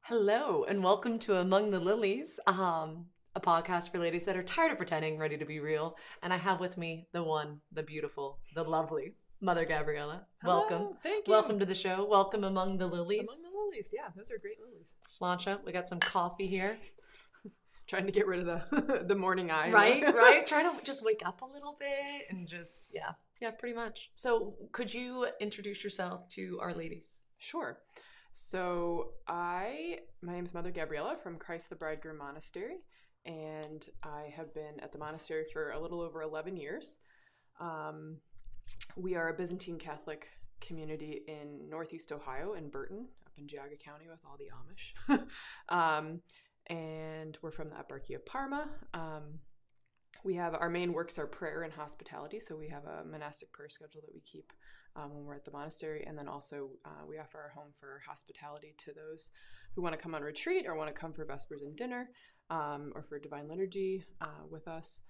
Hello, and welcome to Among the Lilies, a podcast for ladies that are tired of pretending, ready to be real. And I have with me the one, the beautiful, the lovely Mother Gabriella. Welcome. Hello, thank you. Welcome to the show. Welcome Among the Among Lilies. the lilies, yeah, those are great lilies. Slancha, we got some coffee here. Trying to get rid of the morning eye. Right. Trying to just wake up a little bit and just, yeah, pretty much. So could you introduce yourself to our ladies? Sure. So my name is Mother Gabriella from Christ the Bridegroom Monastery, and I have been at the monastery for a little over 11 years. We are a Byzantine Catholic community in Northeast Ohio, in Burton, up in Geauga County with all the Amish. And we're from the Eparchy of Parma. We have our main works are prayer and hospitality, so we have a monastic prayer schedule that we keep when we're at the monastery, and then also we offer our home for hospitality to those who want to come on retreat or want to come for Vespers and dinner or for Divine Liturgy with us.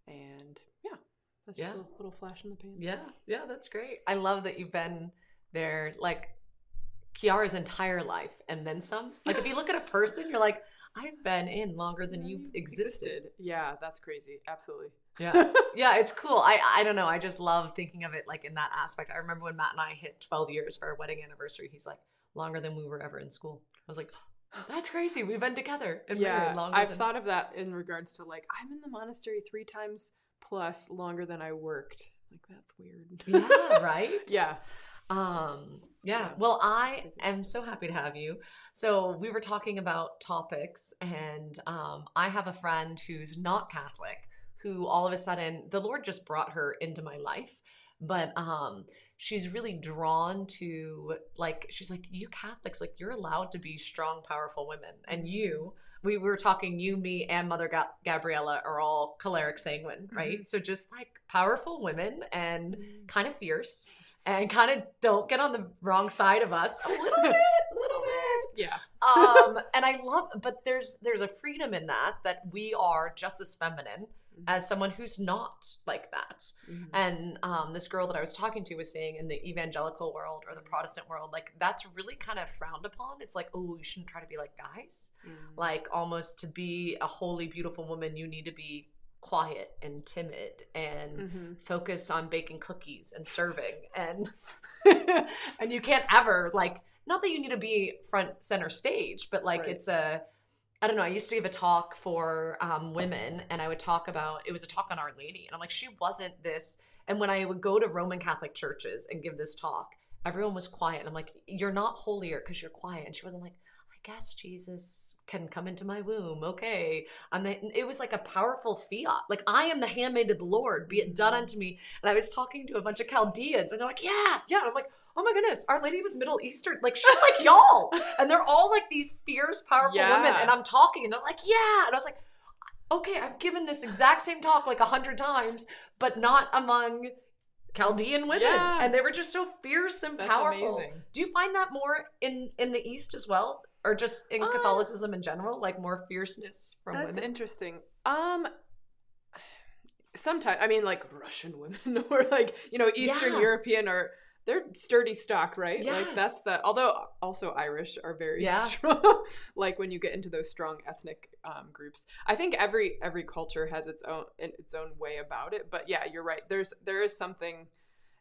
And that's just a little flash in the pan. Yeah, that's great. I love that you've been there like Kiara's entire life and then some. Like if you look at a person, you're like, I've been in longer than you've existed. Yeah, that's crazy. Absolutely. Yeah, it's cool. I don't know. I just love thinking of it like in that aspect. I remember when Matt and I hit 12 years for our wedding anniversary. He's like, longer than we were ever in school. I was like, that's crazy. We've been together and married longer. I've thought of that in regards to like, I'm in the monastery 3 times plus longer than I worked. Like, that's weird. Yeah, right? Yeah. Well, I am so happy to have you. So we were talking about topics, and I have a friend who's not Catholic, who all of a sudden the Lord just brought her into my life, but she's really drawn to, like, she's like, you Catholics, like, you're allowed to be strong, powerful women, and we were talking, you, me, and Mother Gabriella are all choleric sanguine, right? Mm-hmm. So just like powerful women and kind of fierce. And kind of don't get on the wrong side of us a little bit. Yeah. And I love, but there's a freedom in that we are just as feminine as someone who's not like that. Mm-hmm. And this girl that I was talking to was saying in the evangelical world or the Protestant world, like that's really kind of frowned upon. It's like, oh, you shouldn't try to be like guys. Mm-hmm. Like almost to be a holy, beautiful woman, you need to be quiet and timid and focus on baking cookies and serving and and you can't ever, like, not that you need to be front center stage, but like it's I don't know, I used to give a talk for women, and I would talk about, it was a talk on Our Lady, and I'm like, she wasn't this. And when I would go to Roman Catholic churches and give this talk, everyone was quiet, and I'm like, you're not holier because you're quiet. And she wasn't like, I guess Jesus can come into my womb. Okay. It was like a powerful fiat. Like, I am the handmaid of the Lord, be it done unto me. And I was talking to a bunch of Chaldeans, and they're like, yeah. And I'm like, oh my goodness, Our Lady was Middle Eastern. Like, she's like y'all. And they're all like these fierce, powerful women. And I'm talking, and they're like, yeah. And I was like, okay, I've given this exact same talk like 100 times, but not among Chaldean women. Yeah. And they were just so fierce and powerful. Amazing. Do you find that more in the East as well? Or just in Catholicism in general, like more fierceness from women? That's interesting. Sometimes, I mean, like Russian women or like, Eastern European, or they're sturdy stock, right? Yes. Like that's although also Irish are very strong. Like when you get into those strong ethnic groups, I think every culture has its own way about it. But yeah, you're right. There is something.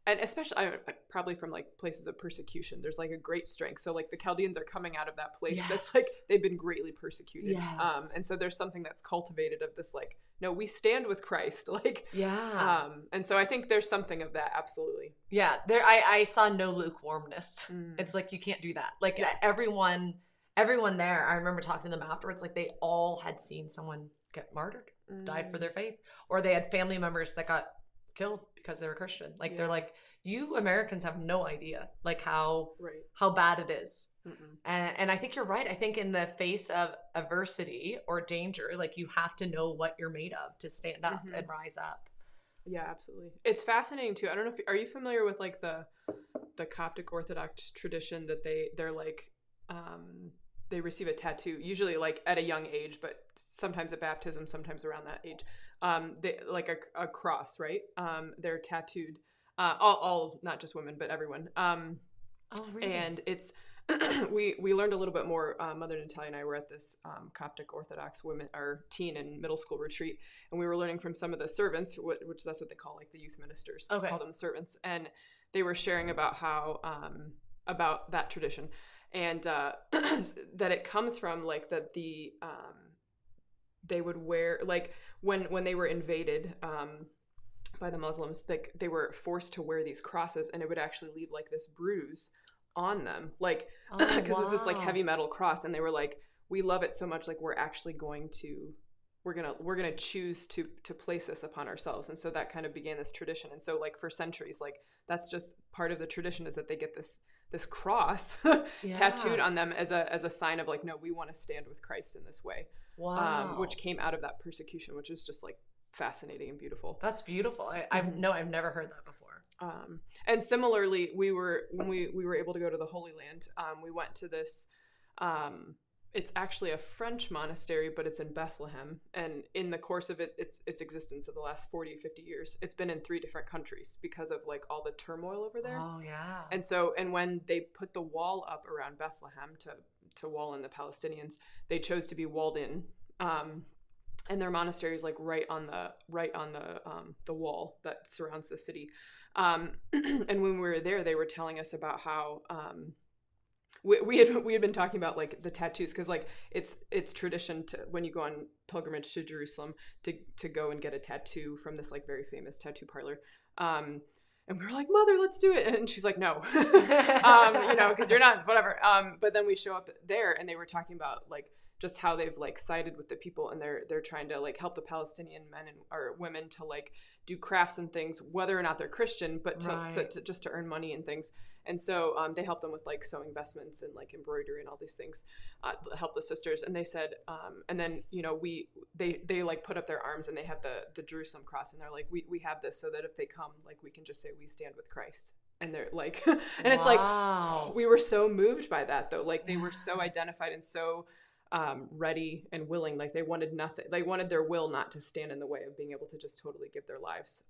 And especially, probably from like places of persecution, there's like a great strength. So like the Chaldeans are coming out of that place that's like they've been greatly persecuted. Yes. And so there's something that's cultivated of this, like, no, we stand with Christ. Like, and so I think there's something of that. Absolutely. Yeah. I saw no lukewarmness. It's like, you can't do that. Like everyone there, I remember talking to them afterwards, like they all had seen someone get martyred, died for their faith, or they had family members that got killed because they were Christian. Like they're like, you Americans have no idea like how bad it is. And I think you're right. I think in the face of adversity or danger, like you have to know what you're made of to stand up and rise up. Yeah, absolutely. It's fascinating too. I don't know if are you familiar with like the Coptic Orthodox tradition that they're like they receive a tattoo, usually like at a young age, but sometimes at baptism, sometimes around that age. They like a cross, right? They're tattooed, all not just women, but everyone. Really? And it's we learned a little bit more. Mother Natalia and I were at this Coptic Orthodox women or teen and middle school retreat, and we were learning from some of the servants, which that's what they call like the youth ministers. Okay. They call them servants, and they were sharing about how about that tradition, and that it comes from like that they would wear like when they were invaded by the Muslims, like they were forced to wear these crosses, and it would actually leave like this bruise on them, like because it was this like heavy metal cross, and they were like, we love it so much, like we're gonna choose to place this upon ourselves. And so that kind of began this tradition. And so like for centuries, like that's just part of the tradition, is that they get this cross tattooed on them as a sign of like, no, we want to stand with Christ in this way. Which came out of that persecution, which is just like fascinating and beautiful. That's beautiful. I've never heard that before. And similarly, when we were able to go to the Holy Land, we went to this, it's actually a French monastery, but it's in Bethlehem. And in the course of its existence of the last 40, 50 years, it's been in 3 different countries because of like all the turmoil over there. Oh yeah. And when they put the wall up around Bethlehem to wall in the Palestinians, they chose to be walled in. And their monastery is like right on the wall that surrounds the city. And when we were there, they were telling us about how we had been talking about like the tattoos, because like it's tradition to, when you go on pilgrimage to Jerusalem, to go and get a tattoo from this like very famous tattoo parlor. And we were like, Mother, let's do it. And she's like, no, because you're not, whatever. But then we show up there, and they were talking about like just how they've like sided with the people, and they're trying to like help the Palestinian men or women to like do crafts and things, whether or not they're Christian, but to just to earn money and things. And so they help them with like sewing vestments and like embroidery and all these things, help the sisters. And they said, and then they like put up their arms, and they have the Jerusalem cross, and they're like, we have this so that if they come, like we can just say we stand with Christ. And they're like, and it's like, we were so moved by that though. Like they were so identified and so ready and willing. Like they wanted nothing. They wanted their will not to stand in the way of being able to just totally give their lives.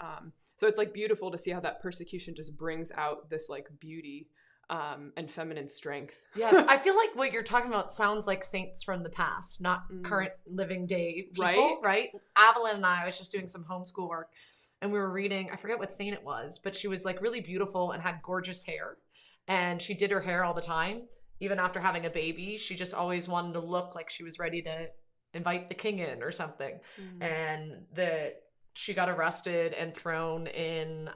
So it's like beautiful to see how that persecution just brings out this like beauty and feminine strength. Yes, I feel like what you're talking about sounds like saints from the past, not current living day people, right? Evelyn and I was just doing some homeschool work, and we were reading, I forget what saint it was, but she was like really beautiful and had gorgeous hair, and she did her hair all the time. Even after having a baby, she just always wanted to look like she was ready to invite the king in or something. And she got arrested and thrown in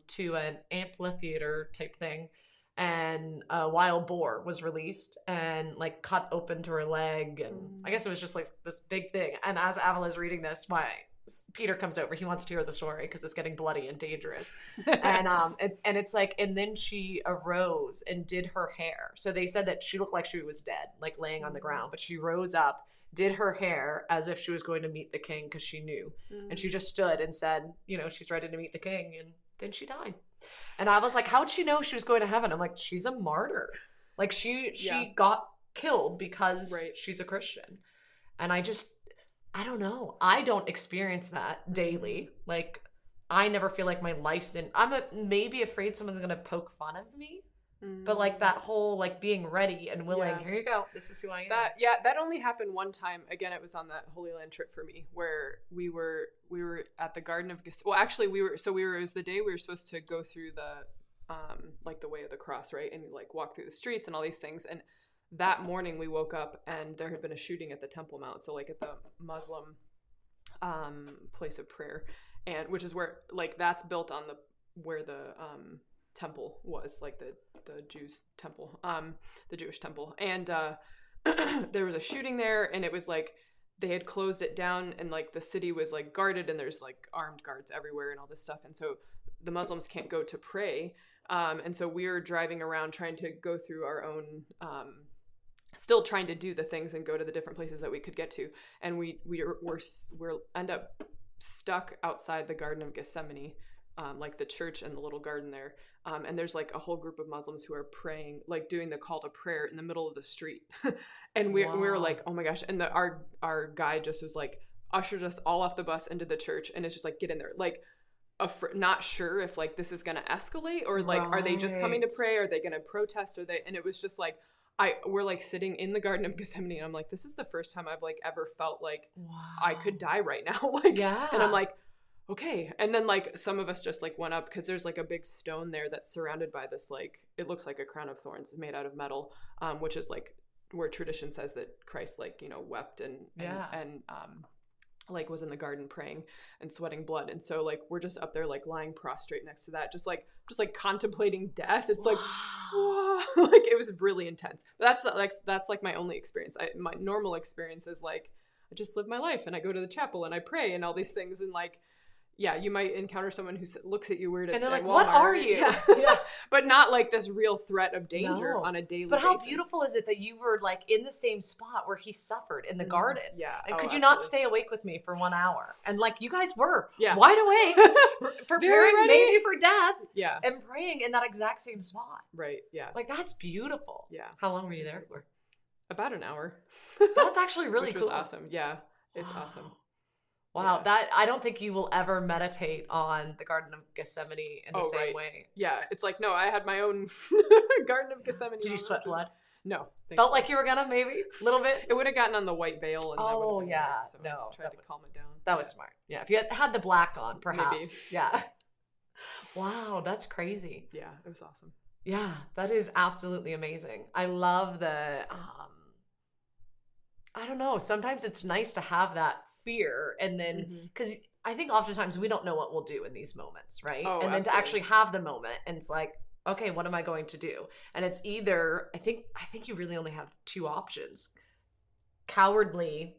to an amphitheater type thing. And a wild boar was released and like cut open to her leg. And I guess it was just like this big thing. And as Avila is reading this, Peter comes over. He wants to hear the story because it's getting bloody and dangerous. And it's like, and then she arose and did her hair. So they said that she looked like she was dead, like laying on the ground, but she rose up, did her hair as if she was going to meet the king, because she knew. And she just stood and said, she's ready to meet the king. And then she died. And I was like, how'd she know she was going to heaven? I'm like, she's a martyr. Like she got killed because she's a Christian. And I don't know. I don't experience that daily. Like, I never feel like my life's I'm maybe afraid someone's going to poke fun of me. But like that whole like being ready and willing, here you go, this is who I am. That only happened one time. Again, it was on that Holy Land trip for me, where we were at the Garden of Gethsemane. Well, actually it was the day we were supposed to go through the like the way of the cross, right? And like walk through the streets and all these things. And that morning we woke up and there had been a shooting at the Temple Mount, so like at the Muslim place of prayer, and which is where like that's built on where the temple was, like the Jews temple, the Jewish temple, and there was a shooting there, and it was like they had closed it down, and like the city was like guarded, and there's like armed guards everywhere and all this stuff, and so the Muslims can't go to pray, and so we're driving around trying to go through our own still trying to do the things and go to the different places that we could get to, and we're end up stuck outside the Garden of Gethsemane, like the church and the little garden there, and there's like a whole group of Muslims who are praying, like doing the call to prayer in the middle of the street. And we were like, oh my gosh, and our guide just was like ushered us all off the bus into the church, and it's just like, get in there, like not sure if like this is gonna escalate or like are they just coming to pray, are they gonna protest, and it was just like we're like sitting in the Garden of Gethsemane, and I'm like, this is the first time I've like ever felt like I could die right now. Like, and I'm like, okay. And then like some of us just like went up, because there's like a big stone there that's surrounded by this, like, it looks like a crown of thorns made out of metal, which is like where tradition says that Christ, like, you know, wept and like was in the garden praying and sweating blood. And so like we're just up there like lying prostrate next to that, just like contemplating death. It's like, whoa. Like it was really intense. But that's like my only experience. My normal experience is like I just live my life and I go to the chapel and I pray and all these things, and like, yeah, you might encounter someone who looks at you weird and they're like, what are you? Yeah. But not like this real threat of danger on a daily basis. But how beautiful is it that you were like in the same spot where he suffered in the garden? Yeah. And could you not stay awake with me for 1 hour? And like you guys were wide awake, preparing maybe for death, and praying in that exact same spot. Right. Yeah. Like that's beautiful. Yeah. How long were you there for? About an hour. That's actually really Which cool. was awesome. Yeah. It's awesome. Wow, that I don't think you will ever meditate on the Garden of Gethsemane in the same way. Yeah, it's like, no, I had my own Garden of Gethsemane. Did you sweat blood? No. Felt like you were gonna, maybe a little bit. It would have gotten on the white veil. And so no, I tried to calm it down. That was smart. Yeah, if you had the black on, perhaps. Maybe. Yeah. Wow, that's crazy. Yeah, it was awesome. Yeah, that is absolutely amazing. I love the. I don't know. Sometimes it's nice to have that fear, and then because I think oftentimes we don't know what we'll do in these moments, right? Oh, and then to actually have the moment, and it's like, okay, what am I going to do? And it's either I think you really only have two options: cowardly,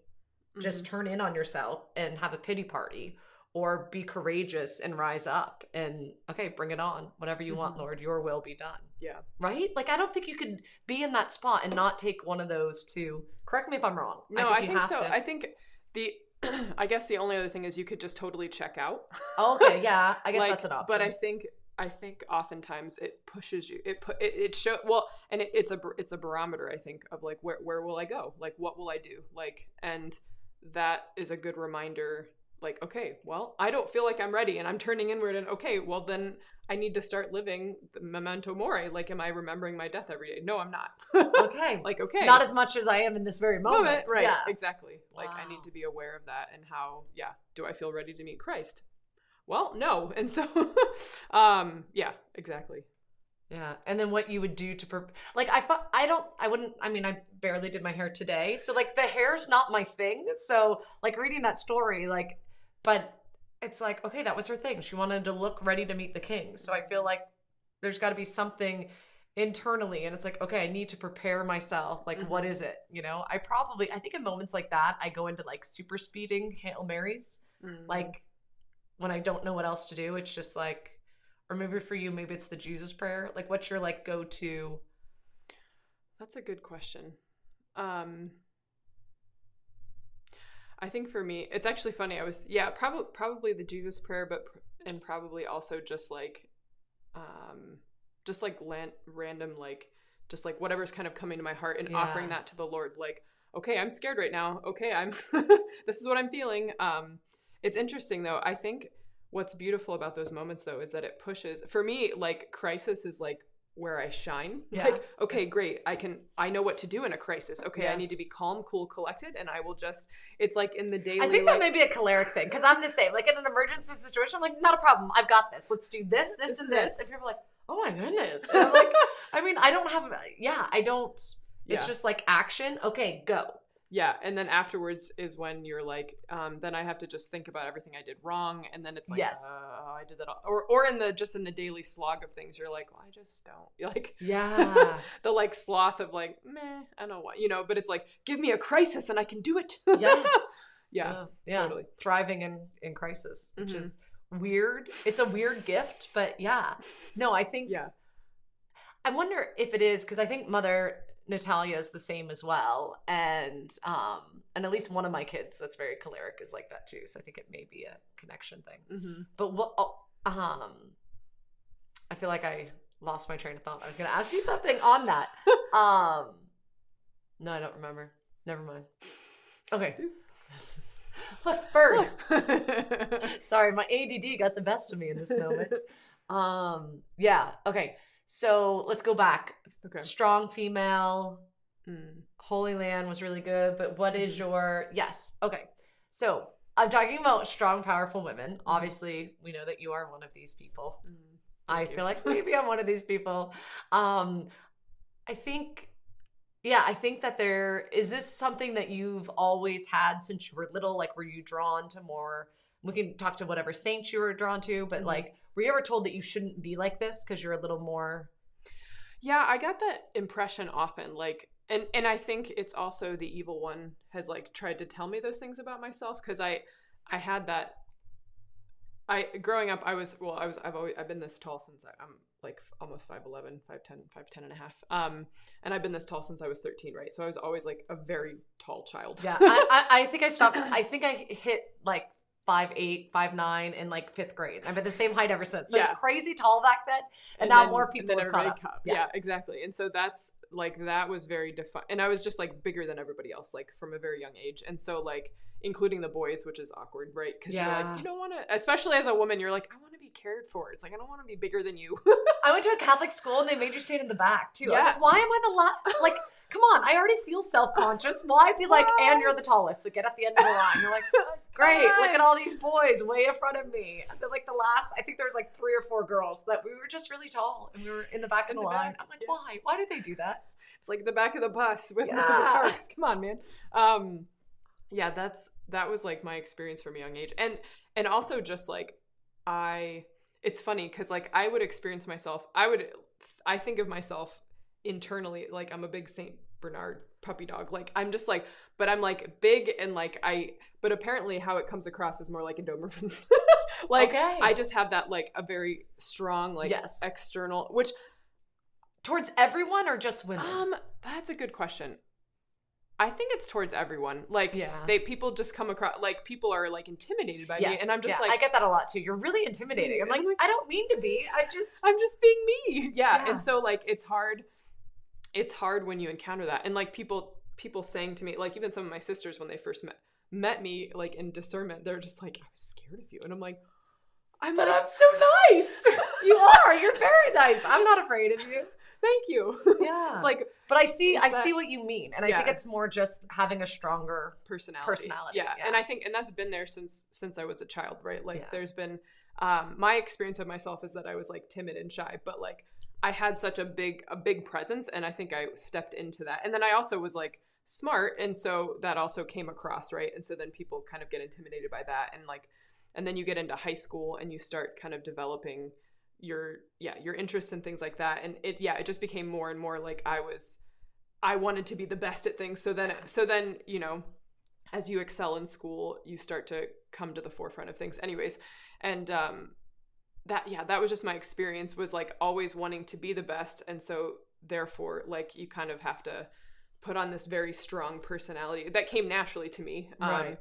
just turn in on yourself and have a pity party, or be courageous and rise up and okay, bring it on. Whatever you want, Lord, your will be done. Yeah. Right? Like I don't think you could be in that spot and not take one of those two. Correct me if I'm wrong. No, I think so. I think I guess the only other thing is you could just totally check out. Okay, yeah. I guess like, that's an option. But I think oftentimes it pushes you. It show well, and it's a barometer, I think, of like where will I go? Like what will I do? Like, and that is a good reminder. Like, okay, well, I don't feel like I'm ready, and I'm turning inward, and okay, well then I need to start living the memento mori. Like, am I remembering my death every day? No, I'm not. Okay. Like, okay. Not as much as I am in this very moment. Right, yeah. Exactly. Like, I need to be aware of that, and how, do I feel ready to meet Christ? Well, no. And so, yeah, exactly. Yeah. And then what you would do to, I barely did my hair today. So, like, the hair's not my thing. So, like, reading that story, like, but it's like, okay, that was her thing. She wanted to look ready to meet the king. So I feel like there's got to be something internally. And it's like, okay, I need to prepare myself. Like, what is it? You know, I think in moments like that, I go into like super speeding Hail Marys. Like when I don't know what else to do, it's just like, or maybe for you, maybe it's the Jesus prayer. Like what's your like go-to? That's a good question. I think for me, it's actually funny. I was, probably the Jesus prayer, and probably also just like random, like, just like whatever's kind of coming to my heart and offering that to the Lord. Like, okay, I'm scared right now. Okay, this is what I'm feeling. It's interesting though. I think what's beautiful about those moments though, is that it pushes, for me, like crisis is like where I shine. Like, okay, great. I know what to do in a crisis. Okay. I need to be calm, cool, collected. And I will just, it's like in the daily. I think that may be a choleric thing. Cause I'm the same, like in an emergency situation, I'm like, not a problem. I've got this. Let's do this, this, and this. And people are like, oh my goodness. And I'm like, I don't have, it's just like action. Okay, go. Yeah. And then afterwards is when you're like, then I have to just think about everything I did wrong. And then it's like, I did that all. Or in the daily slog of things, you're like, well, I just don't. You're like, the like sloth of like, meh, I don't want, but it's like, give me a crisis and I can do it. Yes. Yeah. Totally. Thriving in crisis, which is weird. It's a weird gift, but no, I think, I wonder if it is, because I think Mother Natalia is the same as well, and at least one of my kids that's very choleric is like that too, so I think it may be a connection thing. But what I feel like I lost my train of thought. I was gonna ask you something on that. No, I don't remember. Never mind. Okay. Look, bird. Sorry, my ADD got the best of me in this moment. Okay. So let's go back. Okay. Strong female. Holy Land was really good. But what is your... Yes. Okay. So I'm talking about strong, powerful women. Obviously, we know that you are one of these people. I feel like maybe I'm one of these people. I think that is this something that you've always had since you were little? Like, were you drawn to more... We can talk to whatever saints you were drawn to, but like, were you ever told that you shouldn't be like this because you're a little more... Yeah, I got that impression often. Like, and I think it's also the evil one has like tried to tell me those things about myself, because I had that. Growing up, I've been this tall since I'm like almost 5'11", 5'10 and a half. And I've been this tall since I was 13, right? So I was always like a very tall child. Yeah, I think I stopped. I think I hit like 5'8", 5'9" in like 5th grade. I've been the same height ever since. So it's crazy tall back then, and now more people have caught up. Yeah, exactly. And so that's like, that was very defined. And I was just like bigger than everybody else, like from a very young age. And so like, including the boys, which is awkward, right? Because you're like, you don't want to, especially as a woman, you're like, I want to be cared for. It's like, I don't want to be bigger than you. I went to a Catholic school and they made you stand in the back too. I was like, why am I the like, come on, I already feel self-conscious. Why be like, and you're the tallest, so get at the end of the line. You're like, great, look at all these boys way in front of me. And then like I think there was like 3 or 4 girls that we were just really tall and we were in the back of the line. I'm like, why? Why did they do that? It's like the back of the bus with rows of cars. Come on, man. Yeah, that was like my experience from a young age. And also just like, it's funny because like I would experience myself, I think of myself internally, like I'm a big Saint Bernard puppy dog. Like I'm just like, but I'm like big and like but apparently how it comes across is more like a Doberman. Like I just have that like a very strong, like external, which... Towards everyone or just women? That's a good question. I think it's towards everyone. Like, people just come across, like, people are, like, intimidated by me. And I'm just like... I get that a lot, too. You're really intimidating. I'm like, I don't mean to be. I'm just being me. Yeah. And so, like, it's hard when you encounter that. And, like, people saying to me, like, even some of my sisters, when they first met me, like, in discernment, they're just like, I was scared of you. And I'm like, I'm so nice. You are. You're very nice. I'm not afraid of you. Thank you. Yeah. It's like, but I see what you mean. And I think it's more just having a stronger personality. Yeah. And I think, and that's been there since I was a child, right? Like there's been, my experience of myself is that I was like timid and shy, but like I had such a big presence, and I think I stepped into that. And then I also was like smart. And so that also came across, right? And so then people kind of get intimidated by that. And like, and then you get into high school and you start kind of developing your interests and things like that. And it just became more and more like I wanted to be the best at things. So then, you know, as you excel in school, you start to come to the forefront of things anyways. And, that was just my experience, was like always wanting to be the best. And so therefore, like, you kind of have to put on this very strong personality that came naturally to me. Right.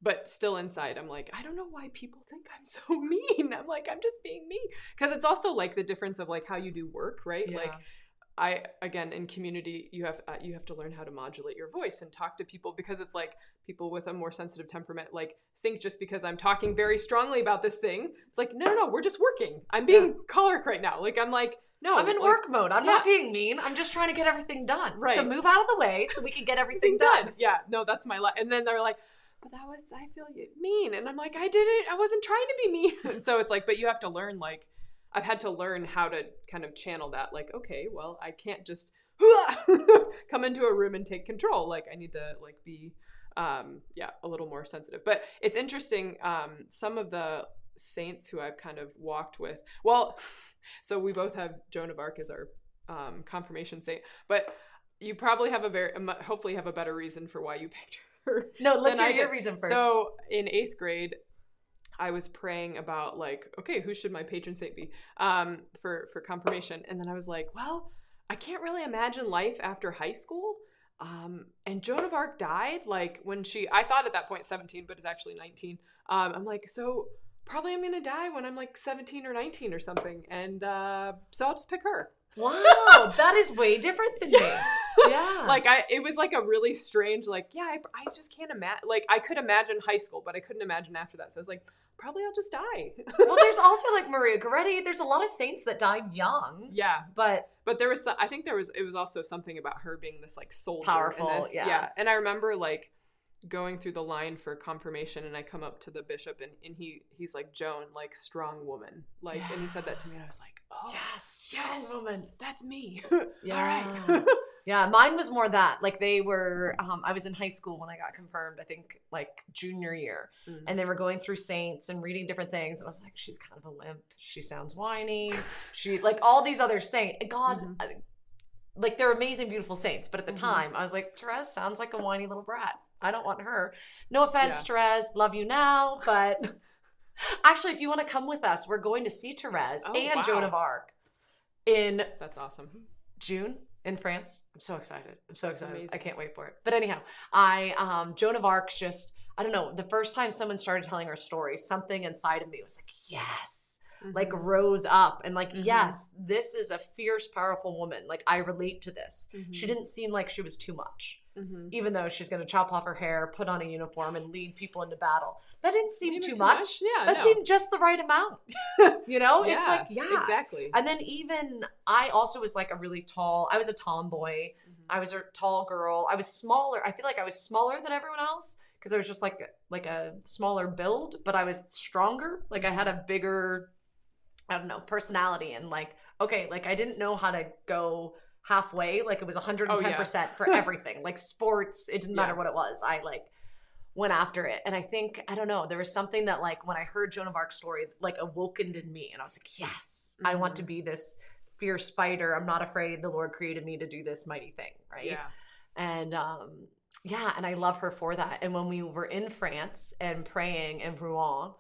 But still inside, I'm like, I don't know why people think I'm so mean. I'm like, I'm just being me. Because it's also like the difference of like how you do work, right? Yeah. Like again, in community, you have to learn how to modulate your voice and talk to people, because it's like people with a more sensitive temperament, like, think just because I'm talking very strongly about this thing, it's like, no, we're just working. I'm being choleric right now. Like, I'm like, no. I'm in work mode. I'm not being mean. I'm just trying to get everything done. Right. So move out of the way so we can get everything done. Yeah, no, that's my life. And then they're like, but I feel mean. And I'm like, I wasn't trying to be mean. And so it's like, but you have to learn, like, I've had to learn how to kind of channel that. Like, okay, well, I can't just come into a room and take control. Like, I need to like be, a little more sensitive. But it's interesting. Some of the saints who I've kind of walked with, well, so we both have Joan of Arc as our confirmation saint, but you probably have hopefully have a better reason for why you picked her. No, let's hear your reason first. So in 8th grade, I was praying about like, okay, who should my patron saint be for confirmation? And then I was like, well, I can't really imagine life after high school. And Joan of Arc died like when I thought at that point 17, but it's actually 19. I'm like, so probably I'm going to die when I'm like 17 or 19 or something. And so I'll just pick her. Wow, that is way different than me. Yeah. Like it was like a really strange, like, I just can't imagine, like I could imagine high school, but I couldn't imagine after that. So I was like, probably I'll just die. Well, there's also like Maria Goretti. There's a lot of saints that died young. Yeah. But there was, I think it was also something about her being this like soldier. Powerful, in this. yeah. And I remember like going through the line for confirmation, and I come up to the bishop, and he's like, Joan, like, strong woman. Like, and he said that to me, and I was like, oh, yes, strong woman. That's me. Yeah. All right. Yeah, mine was more that. Like, they were, I was in high school when I got confirmed, I think, like, junior year. Mm-hmm. And they were going through saints and reading different things. And I was like, she's kind of a wimp. She sounds whiny. She, like, all these other saints. God, like, they're amazing, beautiful saints. But at the time, I was like, Therese sounds like a whiny little brat. I don't want her. No offense, Therese. Love you now. But actually, if you want to come with us, we're going to see Therese and Joan of Arc in... That's awesome. June. In France. I'm so excited. I can't wait for it. But anyhow, Joan of Arc's just, I don't know, the first time someone started telling her story, something inside of me was like, yes, like rose up and like, yes, this is a fierce, powerful woman. Like, I relate to this. She didn't seem like she was too much, even though she's going to chop off her hair, put on a uniform and lead people into battle. That didn't seem too much. Yeah, that seemed just the right amount. You know, it's like, exactly. And then even I also was like I was a tomboy. I was a tall girl. I was smaller. I feel like I was smaller than everyone else because I was just like a smaller build, but I was stronger. Like, I had a bigger, I don't know, personality, and like, okay, like, I didn't know how to go halfway. Like, it was 110% for everything. Like, sports, it didn't matter what it was. I like went after it. And I think, I don't know, there was something that like when I heard Joan of Arc's story, like awakened in me. And I was like, yes, I want to be this fierce fighter. I'm not afraid. The Lord created me to do this mighty thing. Right. Yeah. And and I love her for that. And when we were in France and praying in Rouen,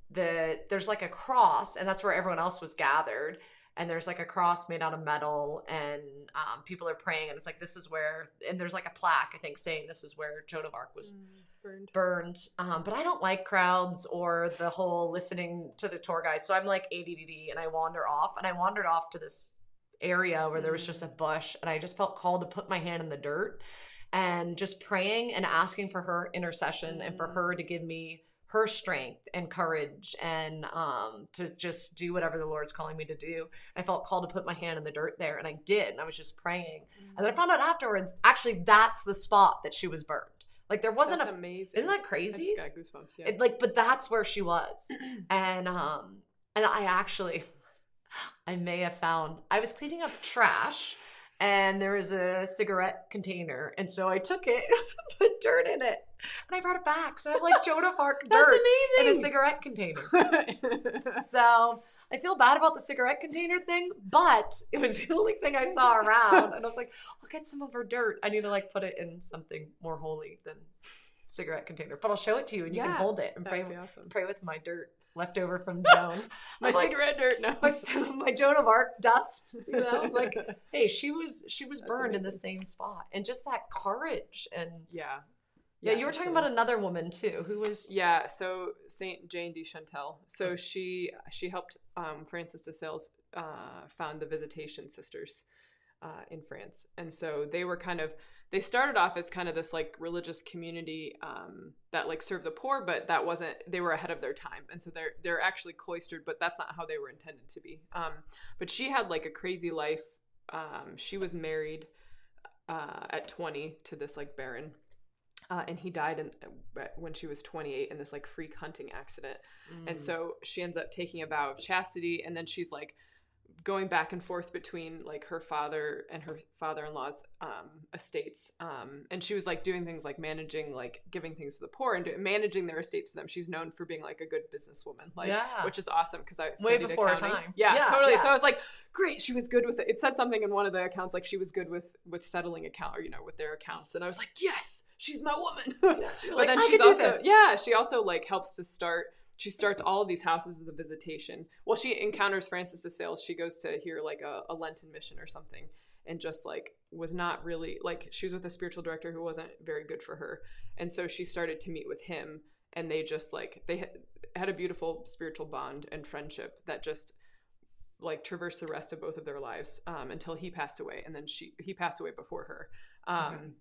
there's like a cross, and that's where everyone else was gathered. And there's like a cross made out of metal, and people are praying, and it's like, this is where, and there's like a plaque, I think, saying this is where Joan of Arc was burned. But I don't like crowds or the whole listening to the tour guide. So I'm like ADD, and I wandered off to this area where there was just a bush, and I just felt called to put my hand in the dirt and just praying and asking for her intercession and for her to give me her strength and courage and to just do whatever the Lord's calling me to do. I felt called to put my hand in the dirt there, and I did, and I was just praying. And then I found out afterwards, actually, that's the spot that she was burned. Like, there wasn't That's amazing. Isn't that crazy? I just got goosebumps, yeah. But that's where she was. And I actually, I may have found, I was cleaning up trash, and there was a cigarette container, and so I took it, put dirt in it, and I brought it back. So I have like Joan of Arc dirt in a cigarette container. So I feel bad about the cigarette container thing, but it was the only thing I saw around, and I was like, I'll get some of her dirt. I need to like put it in something more holy than cigarette container, but I'll show it to you, and you can hold it and pray with my dirt left over from Joan. My cigarette dirt, no. My Joan of Arc dust, you know? Like, hey, she was burned in the same spot. And just that courage and Yeah, you were talking about another woman too, who was so Saint Jane de Chantal. So she helped Francis de Sales found the Visitation Sisters in France. And so they started off as kind of this like religious community that like served the poor, but they were ahead of their time. And so they're actually cloistered, but that's not how they were intended to be. But she had like a crazy life. She was married at 20 to this like baron. And he died when she was 28 in this like freak hunting accident. And so she ends up taking a vow of chastity, and then she's like going back and forth between like her father and her father-in-law's estates. And she was like doing things like managing, like giving things to the poor and managing their estates for them. She's known for being like a good businesswoman, like, which is awesome because I studied way before accounting. Her time. Yeah, totally. Yeah. So I was like, great. She was good with it. It said something in one of the accounts, like she was good with settling account, or, you know, with their accounts. And I was like, yes, she's my woman. But then she's also, she also like helps to she starts all of these houses of the Visitation. Well, she encounters Francis de Sales. She goes to hear like a Lenten mission or something, and just like was not really like, she was with a spiritual director who wasn't very good for her. And so she started to meet with him, and they just like, they had a beautiful spiritual bond and friendship that just like traversed the rest of both of their lives until he passed away. And then he passed away before her.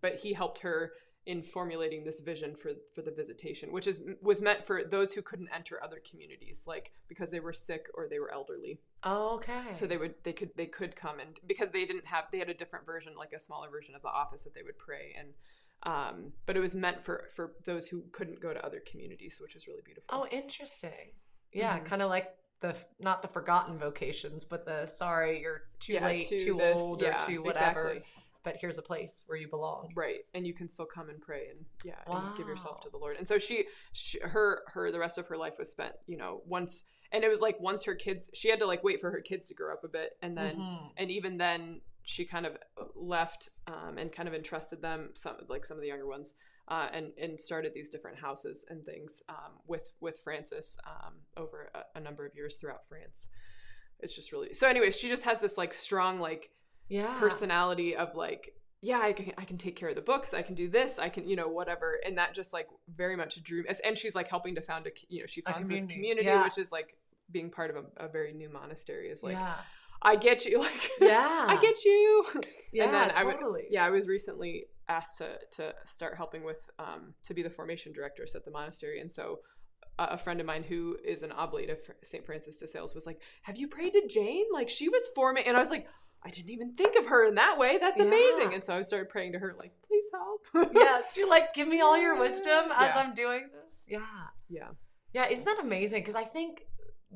But he helped her in formulating this vision for the visitation, which was meant for those who couldn't enter other communities, like because they were sick or they were elderly. Oh, okay. So they could come, and because they had a different version, like a smaller version of the office that they would pray, and but it was meant for those who couldn't go to other communities, which is really beautiful. Oh, interesting. Yeah, kind of like not the forgotten vocations, but the sorry, you're too late, too old, or too whatever. Exactly. But here's a place where you belong. Right. And you can still come and pray and and give yourself to the Lord. And so her the rest of her life was spent, once, and it was like once her kids, she had to like wait for her kids to grow up a bit. And then, and even then she kind of left and kind of entrusted them, some of the younger ones, and started these different houses and things with Francis over a number of years throughout France. It's just really, so anyways, she just has this like strong, like, personality of like, I can take care of the books, I can do this, I can, whatever. And that just like very much drew me. And she's like helping to found she founds this community, which is like being part of a very new monastery is like, I get you, like, I get you. And then totally. I was recently asked to start helping with, to be the formation director at the monastery. And so a friend of mine who is an oblate of St. Francis de Sales was like, have you prayed to Jane? Like, she was forming, and I was like, I didn't even think of her in that way. That's amazing. And so I started praying to her, like, please help. Yes. You're like, give me all your wisdom as I'm doing this. Yeah. Yeah. Yeah. Isn't that amazing? Because I think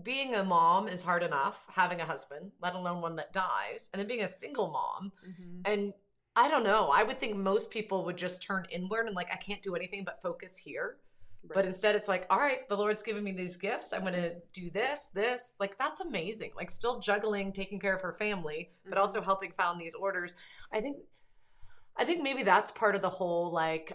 being a mom is hard enough, having a husband, let alone one that dies, and then being a single mom. And I don't know, I would think most people would just turn inward and like, I can't do anything but focus here. Right. But instead it's like, all right, the Lord's given me these gifts. I'm going to do this, like, that's amazing. Like still juggling, taking care of her family, but also helping found these orders. I think maybe that's part of the whole, like,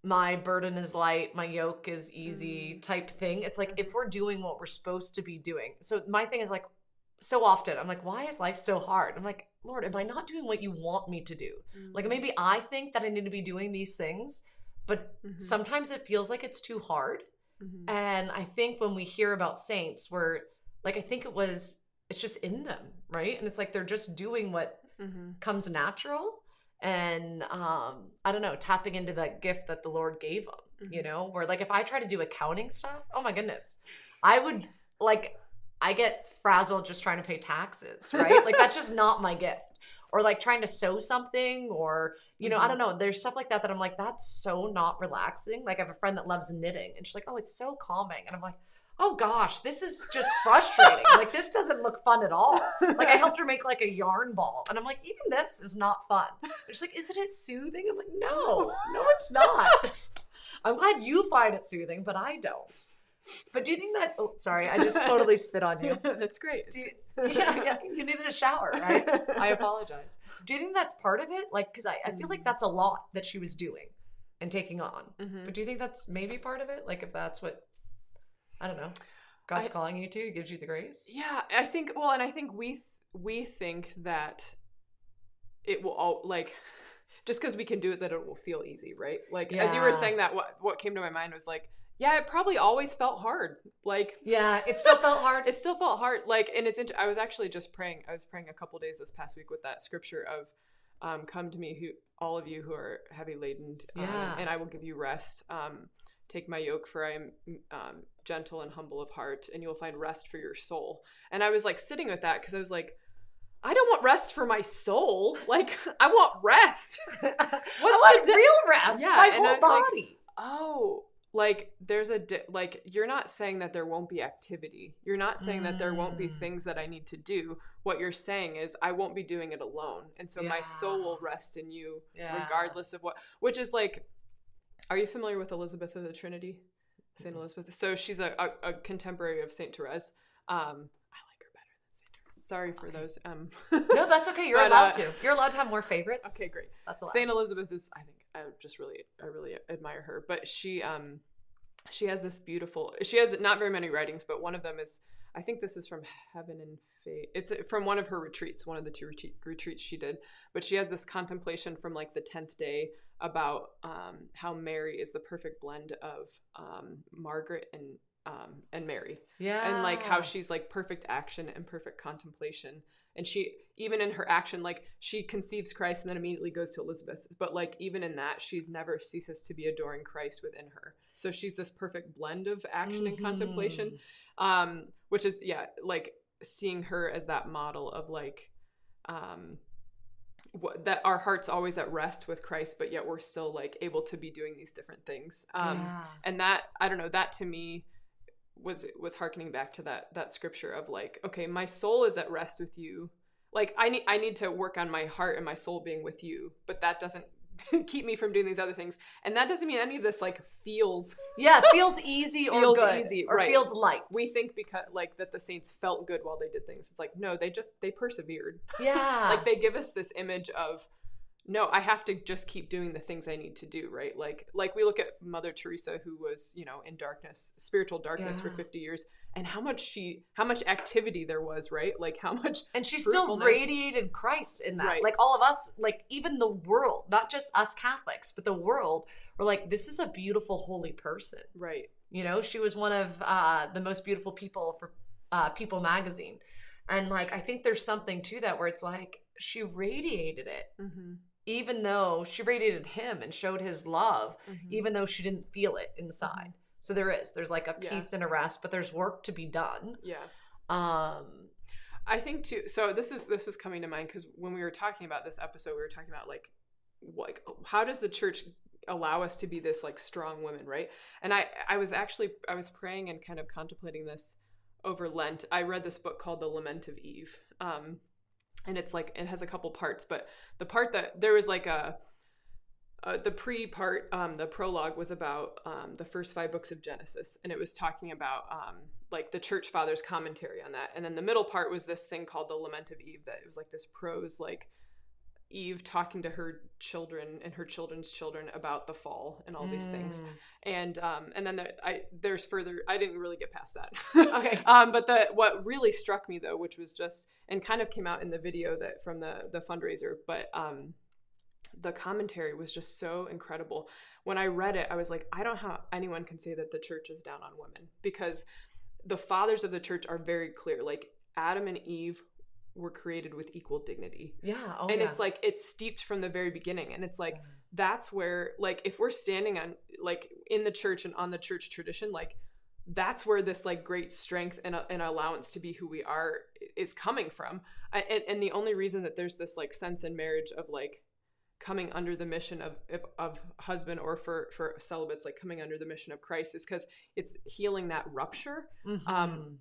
my burden is light, my yoke is easy type thing. It's like, if we're doing what we're supposed to be doing. So my thing is like, so often I'm like, why is life so hard? I'm like, Lord, am I not doing what you want me to do? Like maybe I think that I need to be doing these things, but sometimes it feels like it's too hard. And I think when we hear about saints, we're like, I think it's just in them, right? And it's like they're just doing what comes natural. And I don't know, tapping into that gift that the Lord gave them, where like if I try to do accounting stuff, oh my goodness, I would like, I get frazzled just trying to pay taxes, right? Like that's just not my gift. Or like trying to sew something, or, I don't know. There's stuff like that I'm like, that's so not relaxing. Like I have a friend that loves knitting and she's like, oh, it's so calming. And I'm like, oh gosh, this is just frustrating. Like this doesn't look fun at all. Like I helped her make like a yarn ball. And I'm like, even this is not fun. And she's like, isn't it soothing? I'm like, no, it's not. I'm glad you find it soothing, but I don't. But do you think that, oh, sorry, I just totally spit on you. That's great. Yeah, you needed a shower, right? I apologize. Do you think that's part of it? Like, because I feel like that's a lot that she was doing and taking on. But do you think that's maybe part of it? Like if that's what, I don't know, God's calling you to, gives you the grace? Yeah, I think, and I think we think that it will all, like, just because we can do it, that it will feel easy, right? Like, as you were saying that, what came to my mind was like, yeah, it probably always felt hard. Like, yeah, it still felt hard. It still felt hard. Like, and I was actually just praying. I was praying a couple days this past week with that scripture of, come to me, all of you who are heavy laden, and I will give you rest. Take my yoke, for I am gentle and humble of heart, and you will find rest for your soul. And I was like sitting with that because I was like, I don't want rest for my soul. Like, I want rest. I want real rest. Yeah, my whole body. Like, like there's like, you're not saying that there won't be activity. You're not saying that there won't be things that I need to do. What you're saying is I won't be doing it alone. And so my soul will rest in you regardless of which is like, are you familiar with Elizabeth of the Trinity? Saint Elizabeth. So she's a contemporary of Saint Therese. I like her better than Saint Therese. Sorry for those. No, that's okay. You're allowed to. You're allowed to have more favorites. Okay, great. That's allowed. Saint Elizabeth is, I think, I really admire her. But she has this beautiful, she has not very many writings, but one of them is, I think this is from Heaven and Fate. It's from one of her retreats, one of the 2 retreats she did. But she has this contemplation from like the 10th day about how Mary is the perfect blend of Margaret and Mary. Yeah. And like how she's like perfect action and perfect contemplation. And she, even in her action, like she conceives Christ and then immediately goes to Elizabeth. But like, even in that, she's never ceases to be adoring Christ within her. So she's this perfect blend of action and contemplation, which is, like seeing her as that model of like, that our heart's always at rest with Christ, but yet we're still like able to be doing these different things. And that, I don't know, that to me was hearkening back to that scripture of like, okay, my soul is at rest with you. Like I need to work on my heart and my soul being with you, but that doesn't keep me from doing these other things. And that doesn't mean any of this like feels easy or good easy, or right. Feels light. We think because like that the saints felt good while they did things. It's like, no, they persevered. Yeah. Like they give us this image of, no, I have to just keep doing the things I need to do, right? Like we look at Mother Teresa, who was, in darkness, spiritual darkness for 50 years, and how much activity there was, right? Like how much, and she still radiated Christ in that. Right. Like all of us, like even the world, not just us Catholics, but the world were like, this is a beautiful, holy person. Right. She was one of the most beautiful people for People magazine. And like, I think there's something to that where it's like, she radiated it. Mm-hmm. Even though she radiated him and showed his love, even though she didn't feel it inside. Mm-hmm. So there's like a peace and a rest, but there's work to be done. Yeah. I think too. So this was coming to mind because when we were talking about this episode, we were talking about like how does the church allow us to be this like strong women, right? And I was praying and kind of contemplating this over Lent. I read this book called The Lament of Eve. And it's like, it has a couple parts, but the part that there was like the pre-part, the prologue was about the first 5 books of Genesis. And it was talking about like the church fathers' commentary on that. And then the middle part was this thing called the Lament of Eve, that it was like this prose, like Eve talking to her children and her children's children about the fall and all these things. And then there's further, I didn't really get past that. Okay. But what really struck me though, which was just, and kind of came out in the video that from the fundraiser, but the commentary was just so incredible. When I read it, I was like, I don't know how anyone can say that the church is down on women, because the fathers of the church are very clear. Like Adam and Eve were created with equal dignity. Yeah. And it's like, it's steeped from the very beginning. And it's like, that's where, like, if we're standing on, like, in the church and on the church tradition, like, that's where this, like, great strength and allowance to be who we are is coming from. And the only reason that there's this, like, sense in marriage of, like, coming under the mission of husband, or for celibates, like coming under the mission of Christ, is because it's healing that rupture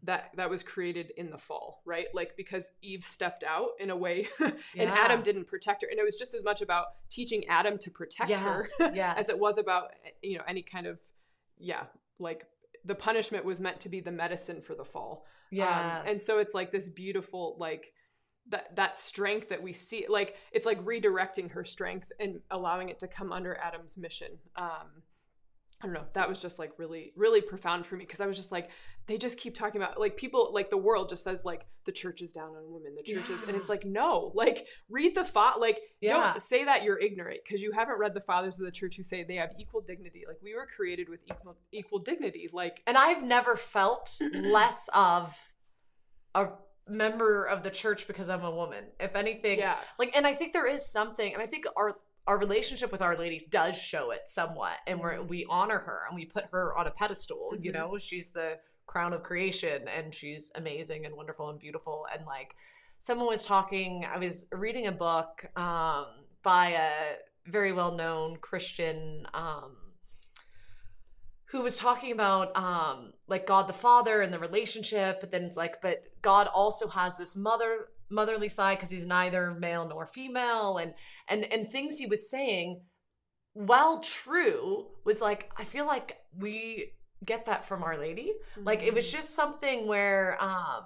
that was created in the fall, right? Like, because Eve stepped out in a way and Adam didn't protect her. And it was just as much about teaching Adam to protect her as it was about, any kind of, like the punishment was meant to be the medicine for the fall. And so it's like this beautiful, like, that strength that we see, like, it's like redirecting her strength and allowing it to come under Adam's mission. I don't know. That was just like really, really profound for me, because I was just like, they just keep talking about, like, people, like the world just says like the church is down on women, the church is, and it's like, no, like read the don't say that you're ignorant because you haven't read the fathers of the church who say they have equal dignity. Like, we were created with equal dignity. Like, and I've never felt less of a member of the church because I'm a woman. If anything, like, and I think there is something, and I think our relationship with Our Lady does show it somewhat, and we honor her and we put her on a pedestal. She's the crown of creation, and she's amazing and wonderful and beautiful. And like, someone was talking, I was reading a book by a very well-known Christian who was talking about like God the Father and the relationship, but then it's like, but God also has this motherly side because he's neither male nor female, and things he was saying, while true, was like, I feel like we get that from Our Lady. Like, it was just something where I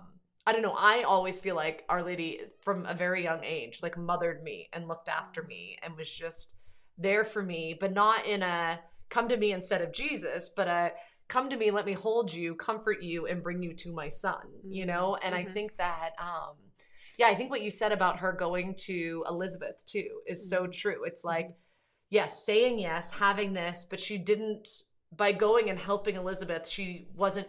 don't know, I always feel like Our Lady from a very young age like mothered me and looked after me and was just there for me, but not in a come to me instead of Jesus, but come to me, let me hold you, comfort you, and bring you to my son, And I think that, I think what you said about her going to Elizabeth too is so true. It's like, yes, saying yes, having this, but she didn't, by going and helping Elizabeth, she wasn't